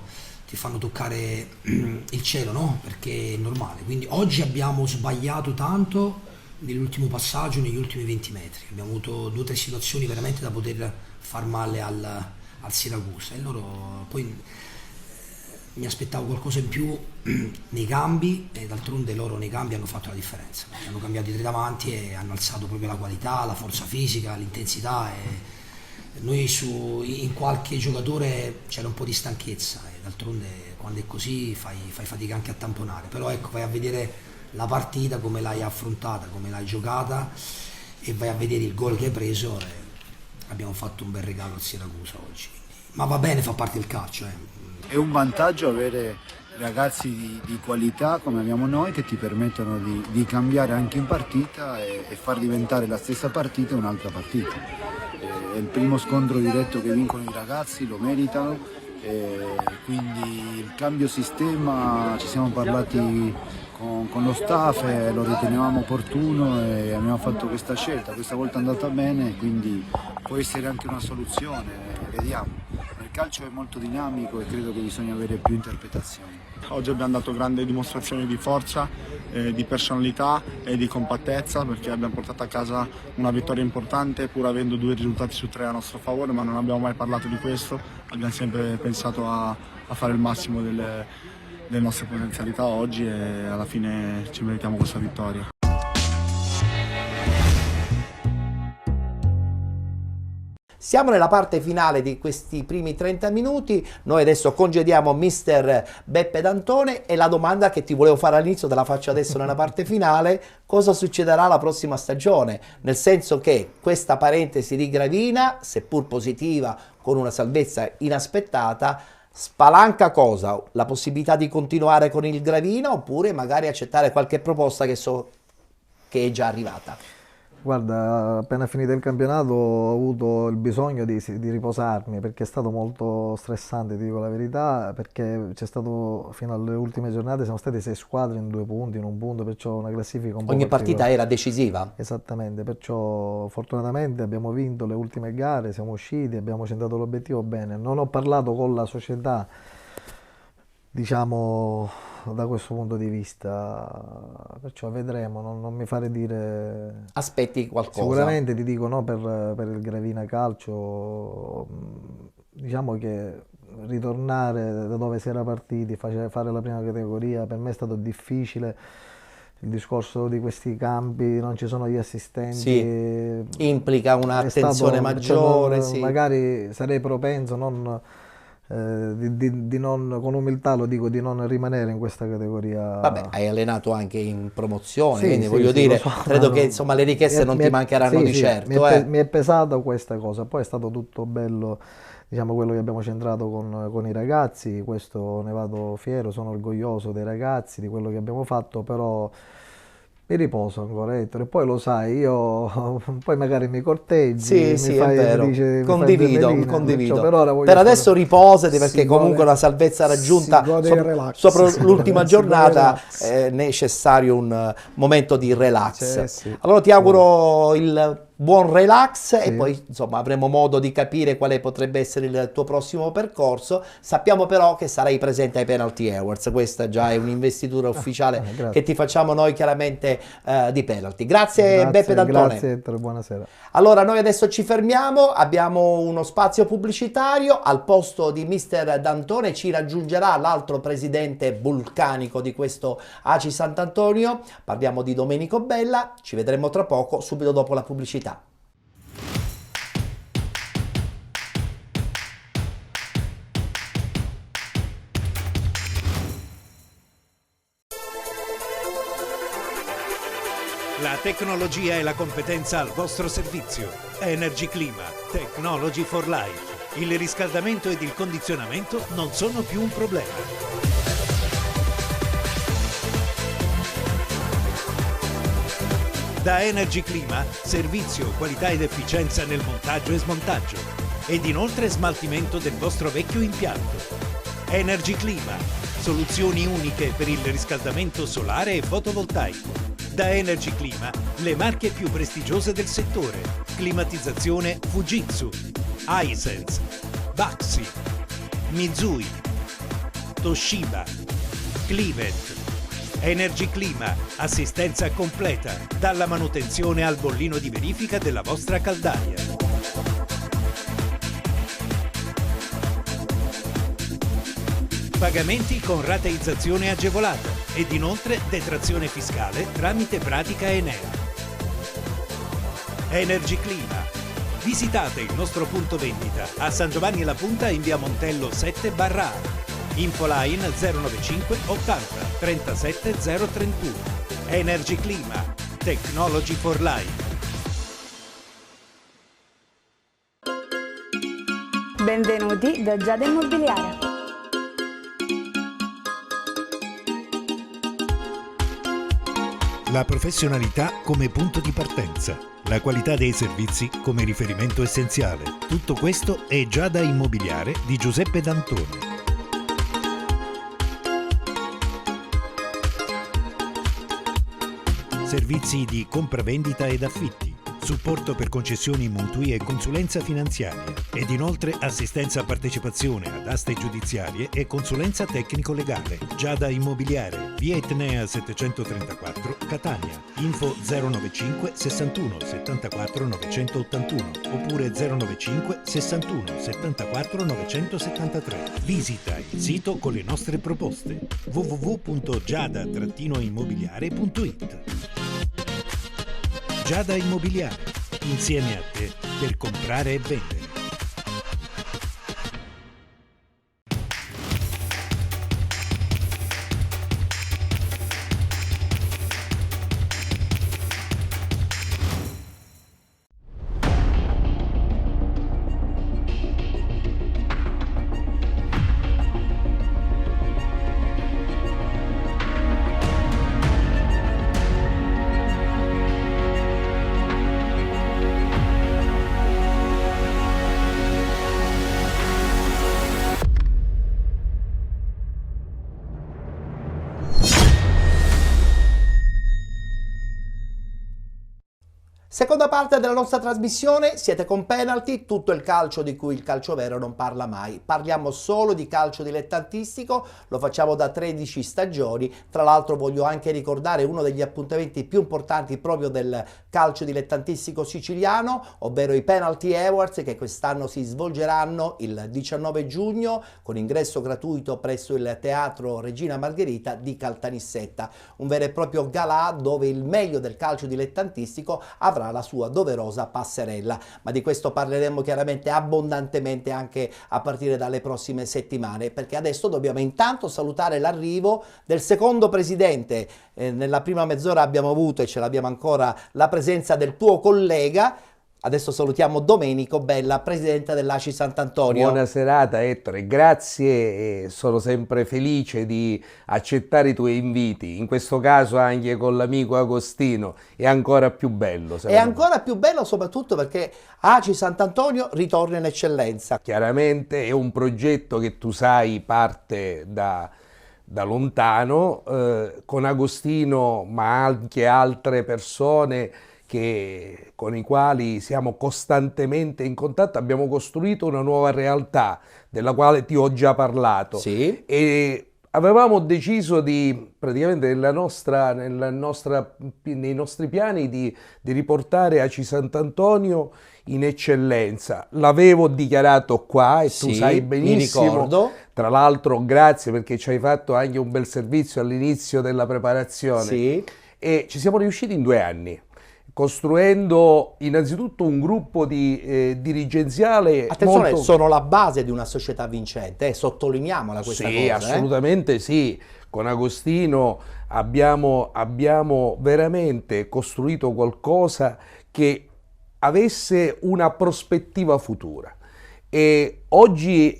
toccare il cielo, no? Perché è normale. Quindi oggi abbiamo sbagliato tanto nell'ultimo passaggio, negli ultimi 20 metri. Abbiamo avuto 2 o 3 situazioni veramente da poter far male al Siracusa, e loro poi mi aspettavo qualcosa in più nei cambi, e d'altronde loro nei cambi hanno fatto la differenza. Hanno cambiato i 3 davanti e hanno alzato proprio la qualità, la forza fisica, l'intensità, e noi in qualche giocatore c'era un po' di stanchezza, e d'altronde quando è così fai fatica anche a tamponare. Però ecco, vai a vedere la partita, come l'hai affrontata, come l'hai giocata, e vai a vedere il gol che hai preso, e abbiamo fatto un bel regalo al Siracusa oggi. Ma va bene, fa parte del calcio. È un vantaggio avere ragazzi di qualità come abbiamo noi, che ti permettono di cambiare anche in partita e far diventare la stessa partita un'altra partita. È il primo scontro diretto che vincono i ragazzi, lo meritano, quindi il cambio sistema, ci siamo parlati con lo staff, lo ritenevamo opportuno e abbiamo fatto questa scelta. Questa volta è andata bene, quindi può essere anche una soluzione, vediamo. Il calcio è molto dinamico e credo che bisogna avere più interpretazioni. Oggi abbiamo dato grande dimostrazione di forza, di personalità e di compattezza, perché abbiamo portato a casa una vittoria importante pur avendo 2 risultati su 3 a nostro favore, ma non abbiamo mai parlato di questo, abbiamo sempre pensato a fare il massimo delle nostre potenzialità oggi, e alla fine ci meritiamo questa vittoria. Siamo nella parte finale di questi primi 30 minuti, noi adesso congediamo mister Beppe D'Antone, e la domanda che ti volevo fare all'inizio te la faccio adesso nella parte finale: cosa succederà la prossima stagione? Nel senso che questa parentesi di Gravina, seppur positiva, con una salvezza inaspettata, spalanca cosa? La possibilità di continuare con il Gravina, oppure magari accettare qualche proposta che so che è già arrivata? Guarda, appena finito il campionato ho avuto il bisogno di riposarmi, perché è stato molto stressante, ti dico la verità, perché c'è stato, fino alle ultime giornate siamo stati 6 squadre in 2 punti, in un punto, perciò una classifica un po' Ogni partita era decisiva? Esattamente, perciò fortunatamente abbiamo vinto le ultime gare, siamo usciti, abbiamo centrato l'obiettivo bene. Non ho parlato con la società, diciamo, da questo punto di vista, perciò vedremo, non mi fare dire... Aspetti qualcosa? Sicuramente ti dico no per il Gravina Calcio, diciamo che ritornare da dove si era partiti, fare la prima categoria, per me è stato difficile. Il discorso di questi campi, non ci sono gli assistenti, sì, implica un'attenzione maggiore, sì. Magari sarei propenso di non, con umiltà lo dico, di non rimanere in questa categoria. Vabbè, hai allenato anche in promozione, sì, quindi sì, voglio sì, dire, so, credo che insomma le richieste non ti mancheranno di certo. Mi è pesata questa cosa, poi è stato tutto bello, diciamo, quello che abbiamo centrato con i ragazzi, questo ne vado fiero, sono orgoglioso dei ragazzi, di quello che abbiamo fatto, però mi riposo ancora, Ettore, e poi lo sai, io poi magari mi corteggi, sì, è vero, dici, condivido. Perciò, per adesso riposati, perché comunque la salvezza raggiunta sopra l'ultima giornata è necessario un momento di relax. Sì. Allora ti auguro il buon relax e poi insomma avremo modo di capire quale potrebbe essere il tuo prossimo percorso. Sappiamo però che sarai presente ai Penalty Awards, questa già è un'investitura ufficiale che ti facciamo noi chiaramente di Penalty. Grazie Beppe D'Antone. Grazie Ettore, buonasera. Allora noi adesso ci fermiamo, abbiamo uno spazio pubblicitario, al posto di Mister D'Antone ci raggiungerà l'altro presidente vulcanico di questo ACI Sant'Antonio, parliamo di Domenico Bella, ci vedremo tra poco, subito dopo la pubblicità. La tecnologia e la competenza al vostro servizio. Energy Clima, Technology for Life. Il riscaldamento ed il condizionamento non sono più un problema. Da Energy Clima, servizio, qualità ed efficienza nel montaggio e smontaggio. Ed inoltre smaltimento del vostro vecchio impianto. Energy Clima, soluzioni uniche per il riscaldamento solare e fotovoltaico. Da Energy Clima, le marche più prestigiose del settore. Climatizzazione Fujitsu, Hisense, Baxi, Mitsui, Toshiba, Clivet. Energy Clima, assistenza completa, dalla manutenzione al bollino di verifica della vostra caldaia. Pagamenti con rateizzazione agevolata ed inoltre detrazione fiscale tramite pratica Enea. Energy Clima. Visitate il nostro punto vendita a San Giovanni La Punta in via Montello 7/A. Infoline 095 80 37 031. Energy Clima. Technology for Life. Benvenuti da Giada Immobiliare. La professionalità come punto di partenza, la qualità dei servizi come riferimento essenziale. Tutto questo è Giada Immobiliare di Giuseppe D'Antone. Servizi di compravendita ed affitti, supporto per concessioni mutui e consulenza finanziaria ed inoltre assistenza a partecipazione ad aste giudiziarie e consulenza tecnico-legale. Giada Immobiliare, via Etnea 734, Catania. Info 095 61 74 981 oppure 095 61 74 973. Visita il sito con le nostre proposte www.giada-immobiliare.it. Giada Immobiliare, insieme a te per comprare e vendere. Seconda parte della nostra trasmissione, siete con Penalty, tutto il calcio di cui il calcio vero non parla mai. Parliamo solo di calcio dilettantistico, lo facciamo da 13 stagioni. Tra l'altro voglio anche ricordare uno degli appuntamenti più importanti proprio del calcio dilettantistico siciliano, ovvero i Penalty Awards, che quest'anno si svolgeranno il 19 giugno con ingresso gratuito presso il Teatro Regina Margherita di Caltanissetta. Un vero e proprio galà dove il meglio del calcio dilettantistico avrà la sua doverosa passerella, ma di questo parleremo chiaramente abbondantemente anche a partire dalle prossime settimane, perché adesso dobbiamo intanto salutare l'arrivo del secondo presidente. Nella prima mezz'ora abbiamo avuto, e ce l'abbiamo ancora, la presenza del tuo collega. Adesso salutiamo Domenico Bella, presidente dell'ACI Sant'Antonio. Buona serata Ettore, grazie, e sono sempre felice di accettare i tuoi inviti, in questo caso anche con l'amico Agostino, è ancora più bello. È ancora più bello soprattutto perché ACI Sant'Antonio ritorna in eccellenza. Chiaramente è un progetto che tu sai parte da lontano, con Agostino ma anche altre persone con i quali siamo costantemente in contatto, abbiamo costruito una nuova realtà della quale ti ho già parlato. Sì. E avevamo deciso praticamente nei nostri piani di riportare ACI Sant'Antonio in eccellenza. L'avevo dichiarato qua e tu sai benissimo. Mi ricordo. Tra l'altro grazie perché ci hai fatto anche un bel servizio all'inizio della preparazione. Sì. E ci siamo riusciti in 2 anni, costruendo innanzitutto un gruppo dirigenziale. Attenzione, sono la base di una società vincente, sottolineiamola questa cosa. Sì, assolutamente sì. Con Agostino abbiamo veramente costruito qualcosa che avesse una prospettiva futura. E oggi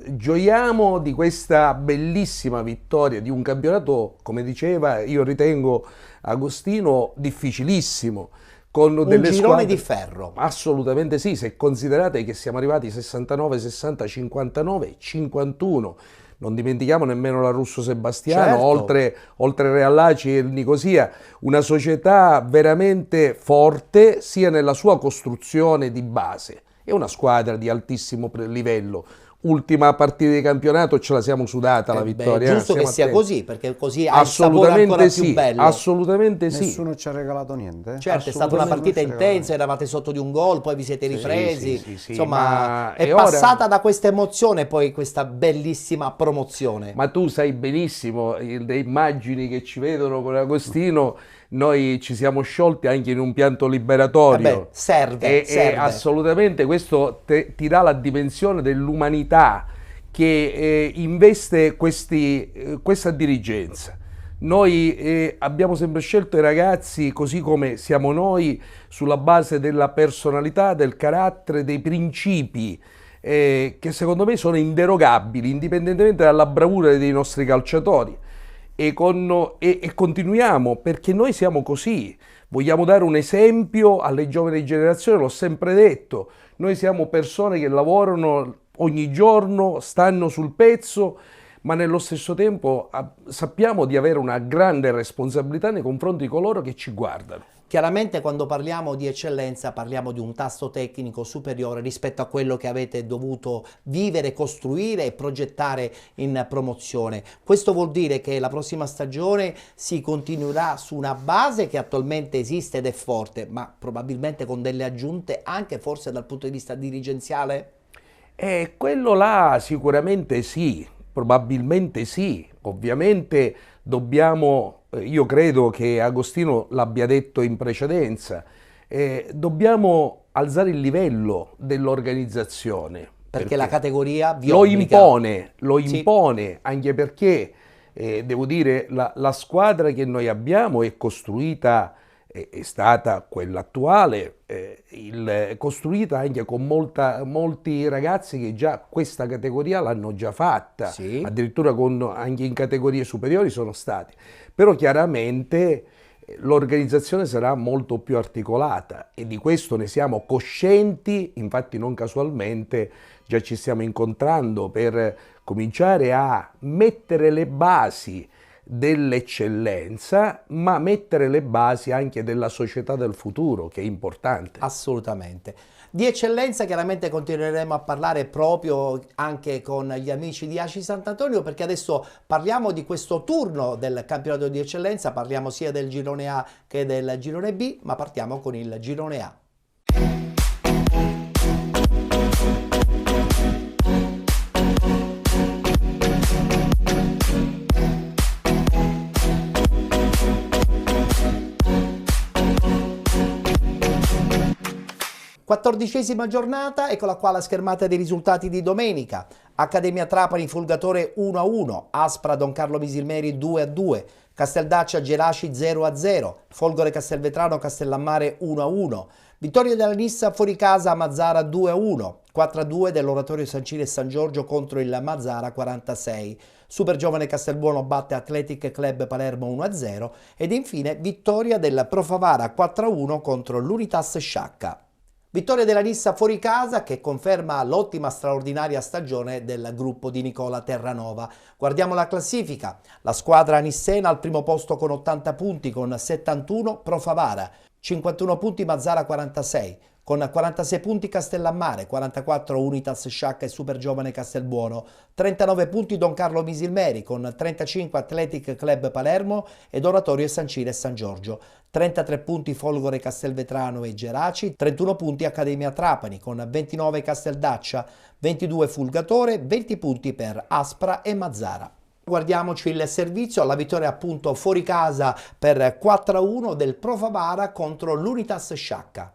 gioiamo di questa bellissima vittoria di un campionato, come diceva, io ritengo Agostino, difficilissimo. Con un delle girone squadre... di ferro. Assolutamente sì, se considerate che siamo arrivati 69, 60, 59, 51. Non dimentichiamo nemmeno la Russo Sebastiano, certo. oltre Real Aci e il Nicosia, una società veramente forte sia nella sua costruzione di base. È una squadra di altissimo livello. Ultima partita di campionato ce la siamo sudata la vittoria. È giusto che sia così, perché così ha il sapore ancora più bello. Assolutamente sì. Nessuno ci ha regalato niente. Certo, è stata una partita intensa, eravate sotto di un gol, poi vi siete ripresi. Sì, insomma, è passata da questa emozione poi questa bellissima promozione. Ma tu sai benissimo, le immagini che ci vedono con Agostino, noi ci siamo sciolti anche in un pianto liberatorio. Serve. Assolutamente, questo ti dà la dimensione dell'umanità che investe questa dirigenza. Noi abbiamo sempre scelto i ragazzi così come siamo noi, sulla base della personalità, del carattere, dei principi che secondo me sono inderogabili, indipendentemente dalla bravura dei nostri calciatori. E continuiamo perché noi siamo così, vogliamo dare un esempio alle giovani generazioni, l'ho sempre detto, noi siamo persone che lavorano ogni giorno, stanno sul pezzo, ma nello stesso tempo sappiamo di avere una grande responsabilità nei confronti di coloro che ci guardano. Chiaramente quando parliamo di eccellenza parliamo di un tasso tecnico superiore rispetto a quello che avete dovuto vivere, costruire e progettare in promozione. Questo vuol dire che la prossima stagione si continuerà su una base che attualmente esiste ed è forte, ma probabilmente con delle aggiunte anche forse dal punto di vista dirigenziale? Quello là sicuramente sì, probabilmente sì. Ovviamente io credo che Agostino l'abbia detto in precedenza, dobbiamo alzare il livello dell'organizzazione. Perché la categoria vi lo obbliga. Lo impone, anche perché, devo dire, la squadra che noi abbiamo è costruita, è stata quella attuale, costruita anche con molti ragazzi che già questa categoria l'hanno già fatta, addirittura anche in categorie superiori sono stati. Però chiaramente l'organizzazione sarà molto più articolata e di questo ne siamo coscienti, infatti non casualmente già ci stiamo incontrando per cominciare a mettere le basi dell'eccellenza, ma mettere le basi anche della società del futuro, che è importante. Assolutamente. Di eccellenza chiaramente continueremo a parlare proprio anche con gli amici di ACI Sant'Antonio, perché adesso parliamo di questo turno del campionato di eccellenza, parliamo sia del girone A che del girone B, ma partiamo con il girone A. Quattordicesima giornata, eccola qua la schermata dei risultati di domenica. Accademia Trapani Folgatore 1-1, Aspra Don Carlo Misilmeri 2-2, Casteldaccia Geraci 0-0, Folgore Castelvetrano Castellammare 1-1, vittoria della Nissa fuori casa Mazzara 2-1, 4-2 dell'Oratorio San Ciro e San Giorgio contro il Mazzara 46. Super Giovane Castelbuono batte Athletic Club Palermo 1-0 ed infine vittoria del Pro Favara 4-1 contro l'Unitas Sciacca. Vittoria della Nissa fuori casa che conferma l'ottima straordinaria stagione del gruppo di Nicola Terranova. Guardiamo la classifica. La squadra nissena al primo posto con 80 punti con 71 Pro Favara, 51 punti Mazzara 46, con 46 punti Castellammare, 44 Unitas Sciacca e Super Giovane Castelbuono, 39 punti Don Carlo Misilmeri, con 35 Athletic Club Palermo ed Oratorio San Ciro e San Giorgio, 33 punti Folgore Castelvetrano e Geraci, 31 punti Accademia Trapani, con 29 Casteldaccia, 22 Folgatore, 20 punti per Aspra e Mazzara. Guardiamoci il servizio, alla vittoria appunto fuori casa per 4-1 del Pro Favara contro l'Unitas Sciacca.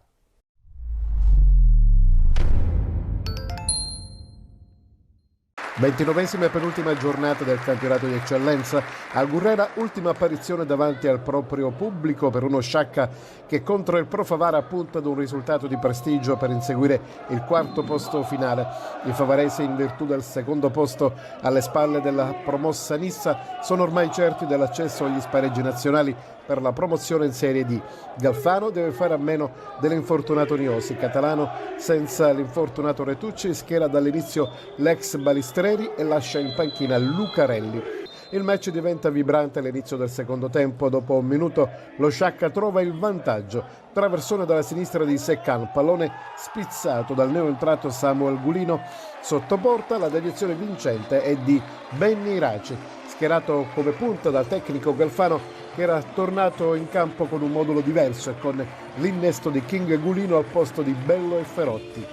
29esima e penultima giornata del campionato di eccellenza. Al Gurrera ultima apparizione davanti al proprio pubblico per uno Sciacca che contro il Pro Favara punta ad un risultato di prestigio per inseguire il quarto posto finale. I favaresi, in virtù del secondo posto alle spalle della promossa Nissa, sono ormai certi dell'accesso agli spareggi nazionali per la promozione in Serie D. Galfano deve fare a meno dell'infortunato Niosi. Catalano, senza l'infortunato Retucci, schiera dall'inizio l'ex Balistreri e lascia in panchina Lucarelli. Il match diventa vibrante all'inizio del secondo tempo. Dopo un minuto lo Sciacca trova il vantaggio. Traversone dalla sinistra di Seccan, pallone spizzato dal neoentrato Samuel Gulino sotto porta. La deviazione vincente è di Benny Iraci, schierato come punta dal tecnico Galfano, che era tornato in campo con un modulo diverso e con l'innesto di King Gulino al posto di Bello e Ferotti.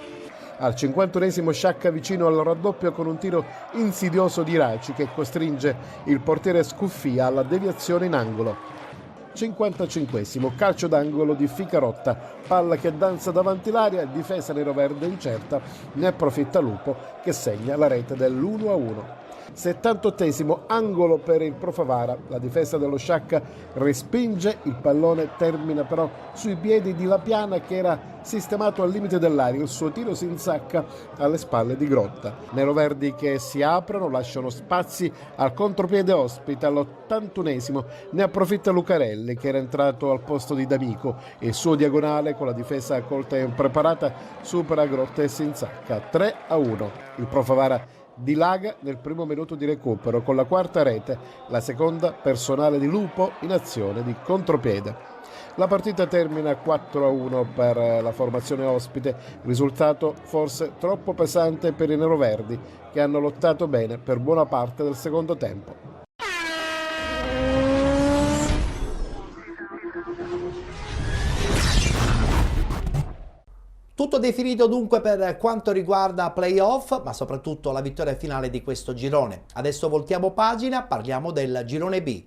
Al 51esimo Sciacca vicino al raddoppio con un tiro insidioso di Iraci che costringe il portiere Scuffia alla deviazione in angolo. 55esimo calcio d'angolo di Ficarotta, palla che danza davanti l'aria, difesa neroverde incerta, ne approfitta Lupo che segna la rete dell'1-1. 78esimo angolo per il Pro Favara, la difesa dello Sciacca respinge, il pallone termina però sui piedi di Lapiana che era sistemato al limite dell'aria, il suo tiro si insacca alle spalle di Grotta. Neroverdi che si aprono, lasciano spazi al contropiede ospite. All'81esimo ne approfitta Lucarelli che era entrato al posto di D'Amico, il suo diagonale con la difesa colta e impreparata supera Grotta e si insacca. 3-1. Il Pro Favara dilaga nel primo minuto di recupero con la quarta rete, la seconda personale di Lupo in azione di contropiede. La partita termina 4-1 per la formazione ospite, risultato forse troppo pesante per i neroverdi che hanno lottato bene per buona parte del secondo tempo. Tutto definito dunque per quanto riguarda playoff, ma soprattutto la vittoria finale di questo girone. Adesso voltiamo pagina, parliamo del girone B.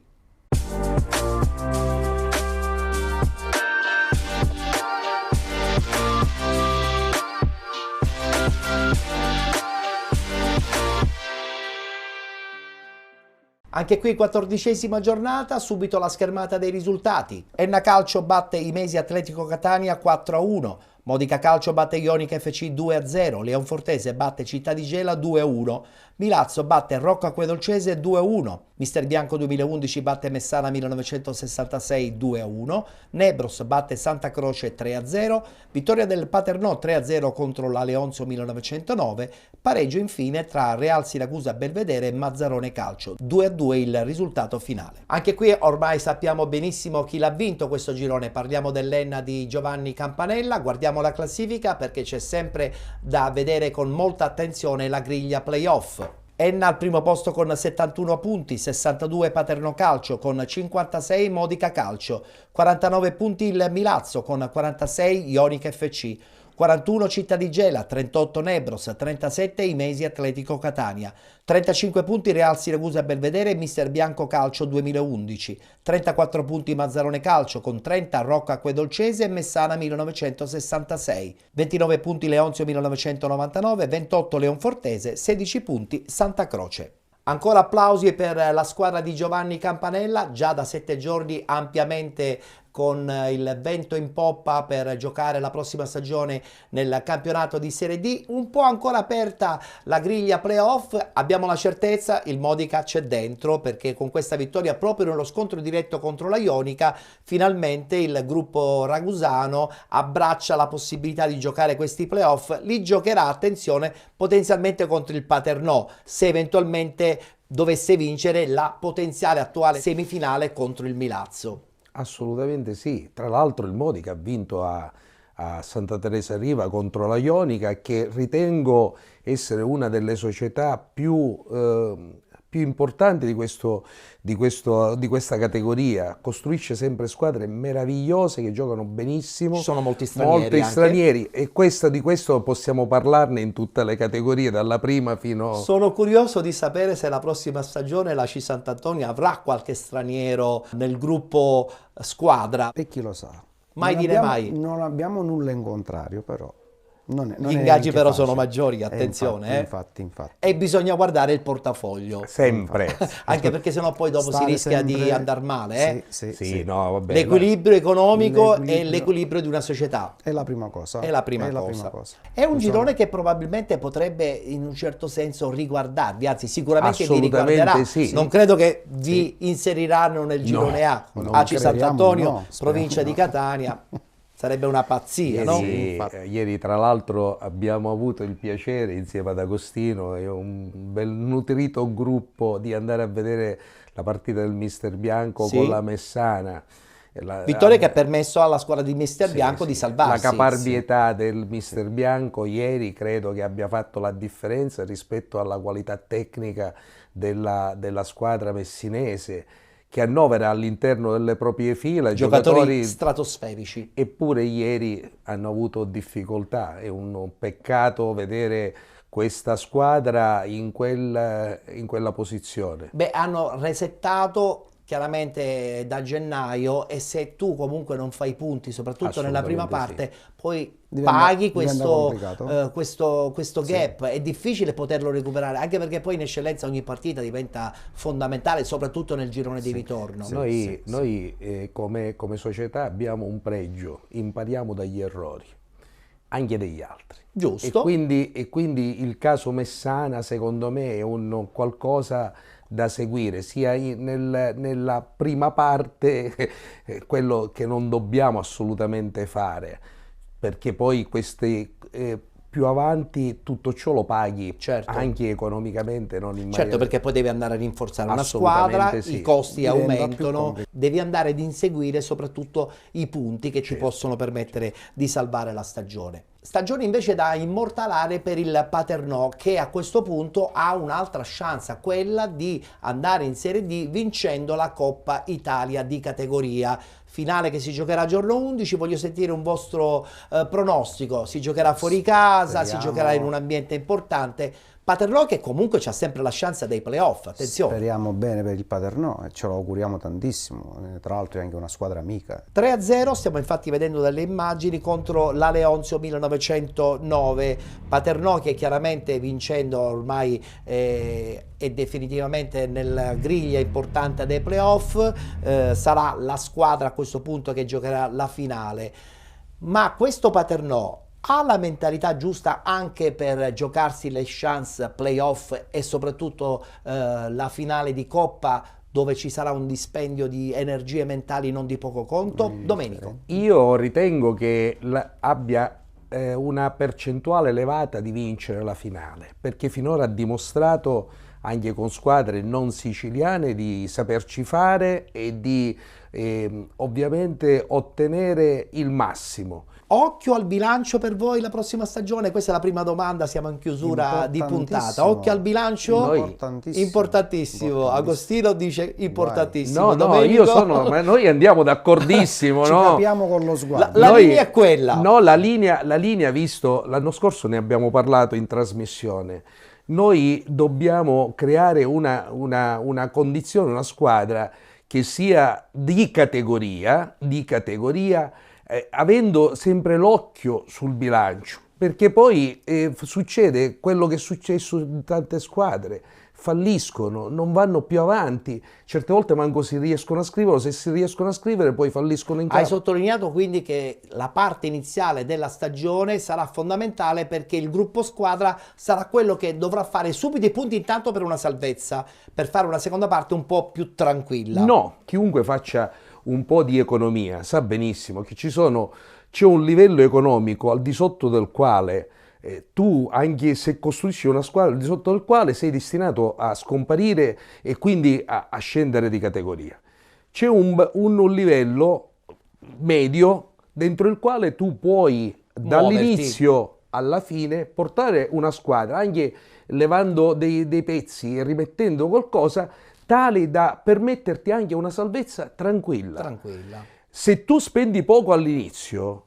Anche qui 14esima giornata, subito la schermata dei risultati. Enna Calcio batte Imesi Atletico Catania 4-1, Modica Calcio batte Ionica FC 2-0, Leonfortese batte Città di Gela 2-1, Milazzo batte Rocca Acquedolcese 2-1, Mister Bianco 2011 batte Messana 1966 2-1, Nebros batte Santa Croce 3-0, vittoria del Paternò 3-0 contro la Leonzio 1909, pareggio infine tra Real Siracusa Belvedere e Mazzarone Calcio, 2-2 il risultato finale. Anche qui ormai sappiamo benissimo chi l'ha vinto questo girone, parliamo dell'Enna di Giovanni Campanella, guardiamo la classifica perché c'è sempre da vedere con molta attenzione la griglia playoff. Enna al primo posto con 71 punti, 62 Paternò Calcio con 56 Modica Calcio, 49 punti il Milazzo con 46 Ionica FC, 41 Città di Gela, 38 Nebros, 37 Imesi Atletico Catania, 35 punti Real Siracusa Belvedere e Mister Bianco Calcio 2011, 34 punti Mazzarone Calcio con 30 Rocca Acquedolcese e Messana 1966, 29 punti Leonzio 1999, 28 Leonfortese, 16 punti Santa Croce. Ancora applausi per la squadra di Giovanni Campanella, già da 7 giorni ampiamente con il vento in poppa per giocare la prossima stagione nel campionato di Serie D, un po' ancora aperta la griglia playoff, abbiamo la certezza il Modica c'è dentro perché con questa vittoria proprio nello scontro diretto contro la Ionica finalmente il gruppo ragusano abbraccia la possibilità di giocare questi playoff, li giocherà, attenzione, potenzialmente contro il Paternò se eventualmente dovesse vincere la potenziale attuale semifinale contro il Milazzo. Assolutamente sì, tra l'altro il Modica ha vinto a Santa Teresa Riva contro la Ionica, che ritengo essere una delle società più importanti di questa categoria. Costruisce sempre squadre meravigliose che giocano benissimo. Ci sono molti stranieri stranieri e di questo possiamo parlarne in tutte le categorie, dalla prima fino... Sono curioso di sapere se la prossima stagione la C Sant'Antonio avrà qualche straniero nel gruppo squadra. E chi lo sa. Mai dire mai. Non abbiamo nulla in contrario, però. Gli ingaggi però sono maggiori, attenzione. Infatti. E bisogna guardare il portafoglio. Sempre. Anche perché sennò poi dopo si rischia di andare male. Sì. No, vabbè, l'equilibrio economico e l'equilibrio di una società. È la prima cosa. È la prima cosa. È un girone che probabilmente potrebbe in un certo senso riguardarvi, anzi sicuramente vi riguarderà. Sì. Non credo che vi inseriranno nel girone A. AC Sant'Antonio, provincia di Catania. Sarebbe una pazzia, no? Ieri tra l'altro abbiamo avuto il piacere insieme ad Agostino e un bel nutrito gruppo di andare a vedere la partita del Mister Bianco con la Messana. Vittoria che ha permesso alla squadra di Mister Bianco di salvarsi. La caparbietà del Mister Bianco ieri credo che abbia fatto la differenza rispetto alla qualità tecnica della squadra messinese, che annovera all'interno delle proprie fila giocatori stratosferici. Eppure ieri hanno avuto difficoltà. È un peccato vedere questa squadra in quella posizione. Beh, hanno resettato chiaramente da gennaio e se tu comunque non fai punti, soprattutto nella prima parte, poi paghi questo gap. È difficile poterlo recuperare, anche perché poi in eccellenza ogni partita diventa fondamentale, soprattutto nel girone di ritorno. Noi come società abbiamo un pregio: impariamo dagli errori, anche degli altri. Giusto. E quindi il caso Messana secondo me è un qualcosa da seguire, sia nella prima parte, quello che non dobbiamo assolutamente fare, perché poi più avanti tutto ciò lo paghi, anche economicamente, non in maniera... Certo, perché poi devi andare a rinforzare una squadra, i costi aumentano, devi andare ad inseguire soprattutto i punti che ci possono permettere di salvare la stagione. Stagione invece da immortalare per il Paternò, che a questo punto ha un'altra chance, quella di andare in Serie D vincendo la Coppa Italia di categoria. Finale che si giocherà giorno 11, voglio sentire un vostro pronostico. Si giocherà fuori casa, si giocherà in un ambiente importante. Paternò che comunque c'ha sempre la chance dei playoff, attenzione. Speriamo bene per il Paternò e ce lo auguriamo tantissimo, tra l'altro è anche una squadra amica. 3-0, stiamo infatti vedendo dalle immagini, contro la Leonzio 1909. Paternò che chiaramente vincendo ormai è definitivamente nella griglia importante dei playoff, sarà la squadra a questo punto che giocherà la finale. Ma questo Paternò ha la mentalità giusta anche per giocarsi le chance playoff e soprattutto la finale di Coppa, dove ci sarà un dispendio di energie mentali non di poco conto? Domenico. Io ritengo che abbia una percentuale elevata di vincere la finale, perché finora ha dimostrato anche con squadre non siciliane di saperci fare e di ovviamente ottenere il massimo. Occhio al bilancio per voi la prossima stagione? Questa è la prima domanda, siamo in chiusura di puntata. Occhio al bilancio? Importantissimo. Agostino dice importantissimo. Ma noi andiamo d'accordissimo. Ci capiamo con lo sguardo. La linea è quella. No, la linea, visto, l'anno scorso ne abbiamo parlato in trasmissione. Noi dobbiamo creare una condizione, una squadra che sia di categoria, avendo sempre l'occhio sul bilancio, perché poi succede quello che è successo in tante squadre, falliscono, non vanno più avanti, certe volte manco si riescono a scrivere, se si riescono a scrivere poi falliscono in campo. Hai sottolineato quindi che la parte iniziale della stagione sarà fondamentale, perché il gruppo squadra sarà quello che dovrà fare subito i punti intanto per una salvezza, per fare una seconda parte un po' più tranquilla. No, chiunque faccia un po' di economia sa benissimo che c'è un livello economico al di sotto del quale tu, anche se costruisci una squadra, al di sotto del quale sei destinato a scomparire e quindi a scendere di categoria. C'è un livello medio dentro il quale tu puoi dall'inizio alla fine portare una squadra, anche levando dei pezzi e rimettendo qualcosa, tale da permetterti anche una salvezza tranquilla. Se tu spendi poco all'inizio,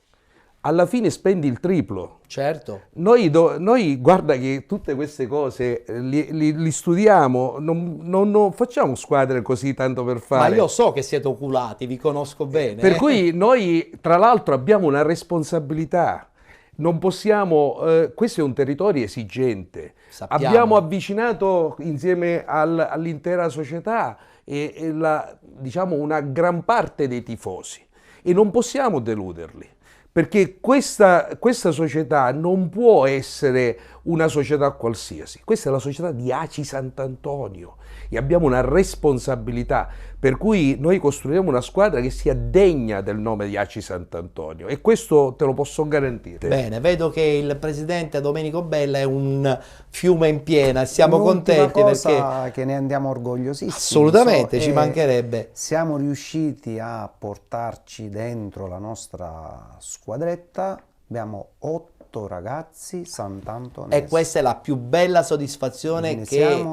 alla fine spendi il triplo. Certo. Noi guarda che tutte queste cose li studiamo, non facciamo squadre così tanto per fare. Ma io so che siete oculati, vi conosco bene. Per cui noi, tra l'altro, abbiamo una responsabilità. Non possiamo, questo è un territorio esigente. Sappiamo. Abbiamo avvicinato insieme all'intera società diciamo una gran parte dei tifosi e non possiamo deluderli, perché questa società non può essere una società qualsiasi, questa è la società di Aci Sant'Antonio e abbiamo una responsabilità, per cui noi costruiremo una squadra che sia degna del nome di Aci Sant'Antonio e questo te lo posso garantire. Bene, vedo che il presidente Domenico Bella è un fiume in piena e siamo contenti perché che ne andiamo orgogliosissimi. Assolutamente, ci mancherebbe. Siamo riusciti a portarci dentro la nostra squadretta, abbiamo 8 ragazzi sant'antonesi. E questa è la più bella soddisfazione che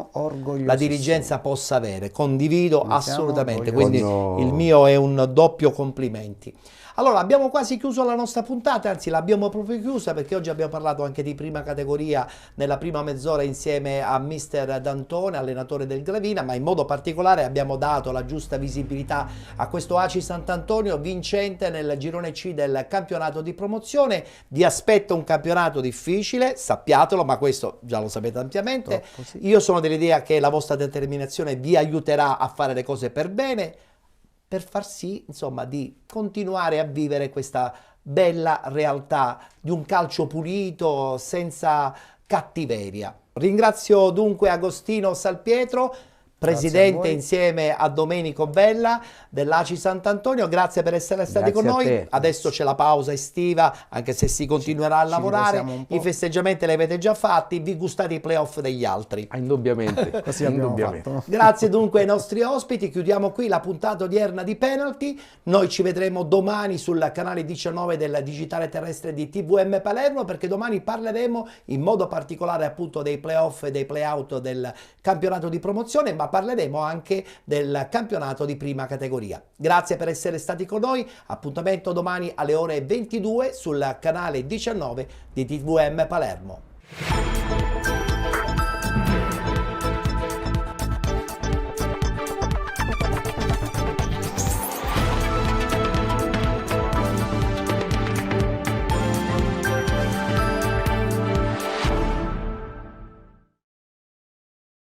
la dirigenza possa avere. Condivido assolutamente, quindi il mio è un doppio complimenti. Allora, abbiamo quasi chiuso la nostra puntata, anzi l'abbiamo proprio chiusa, perché oggi abbiamo parlato anche di prima categoria nella prima mezz'ora insieme a mister D'Antone, allenatore del Gravina, ma in modo particolare abbiamo dato la giusta visibilità a questo Aci Sant'Antonio, vincente nel girone C del campionato di promozione. Vi aspetta un campionato difficile, sappiatelo, ma questo già lo sapete ampiamente. Sì. Io sono dell'idea che la vostra determinazione vi aiuterà a fare le cose per bene, per far sì, insomma, di continuare a vivere questa bella realtà di un calcio pulito, senza cattiveria. Ringrazio dunque Agostino Salpietro, presidente insieme a Domenico Bella dell'Aci Sant'Antonio, grazie per essere stati con noi. Adesso c'è la pausa estiva, anche se si continuerà a lavorare, i festeggiamenti li avete già fatti, vi gustate i playoff degli altri. Indubbiamente. Così abbiamo fatto. Grazie dunque ai nostri ospiti, chiudiamo qui la puntata odierna di Penalty, noi ci vedremo domani sul canale 19 del digitale terrestre di TVM Palermo, perché domani parleremo in modo particolare appunto dei playoff e dei playout del campionato di promozione, ma parleremo anche del campionato di prima categoria. Grazie per essere stati con noi, appuntamento domani alle ore 22 sul canale 19 di TVM Palermo.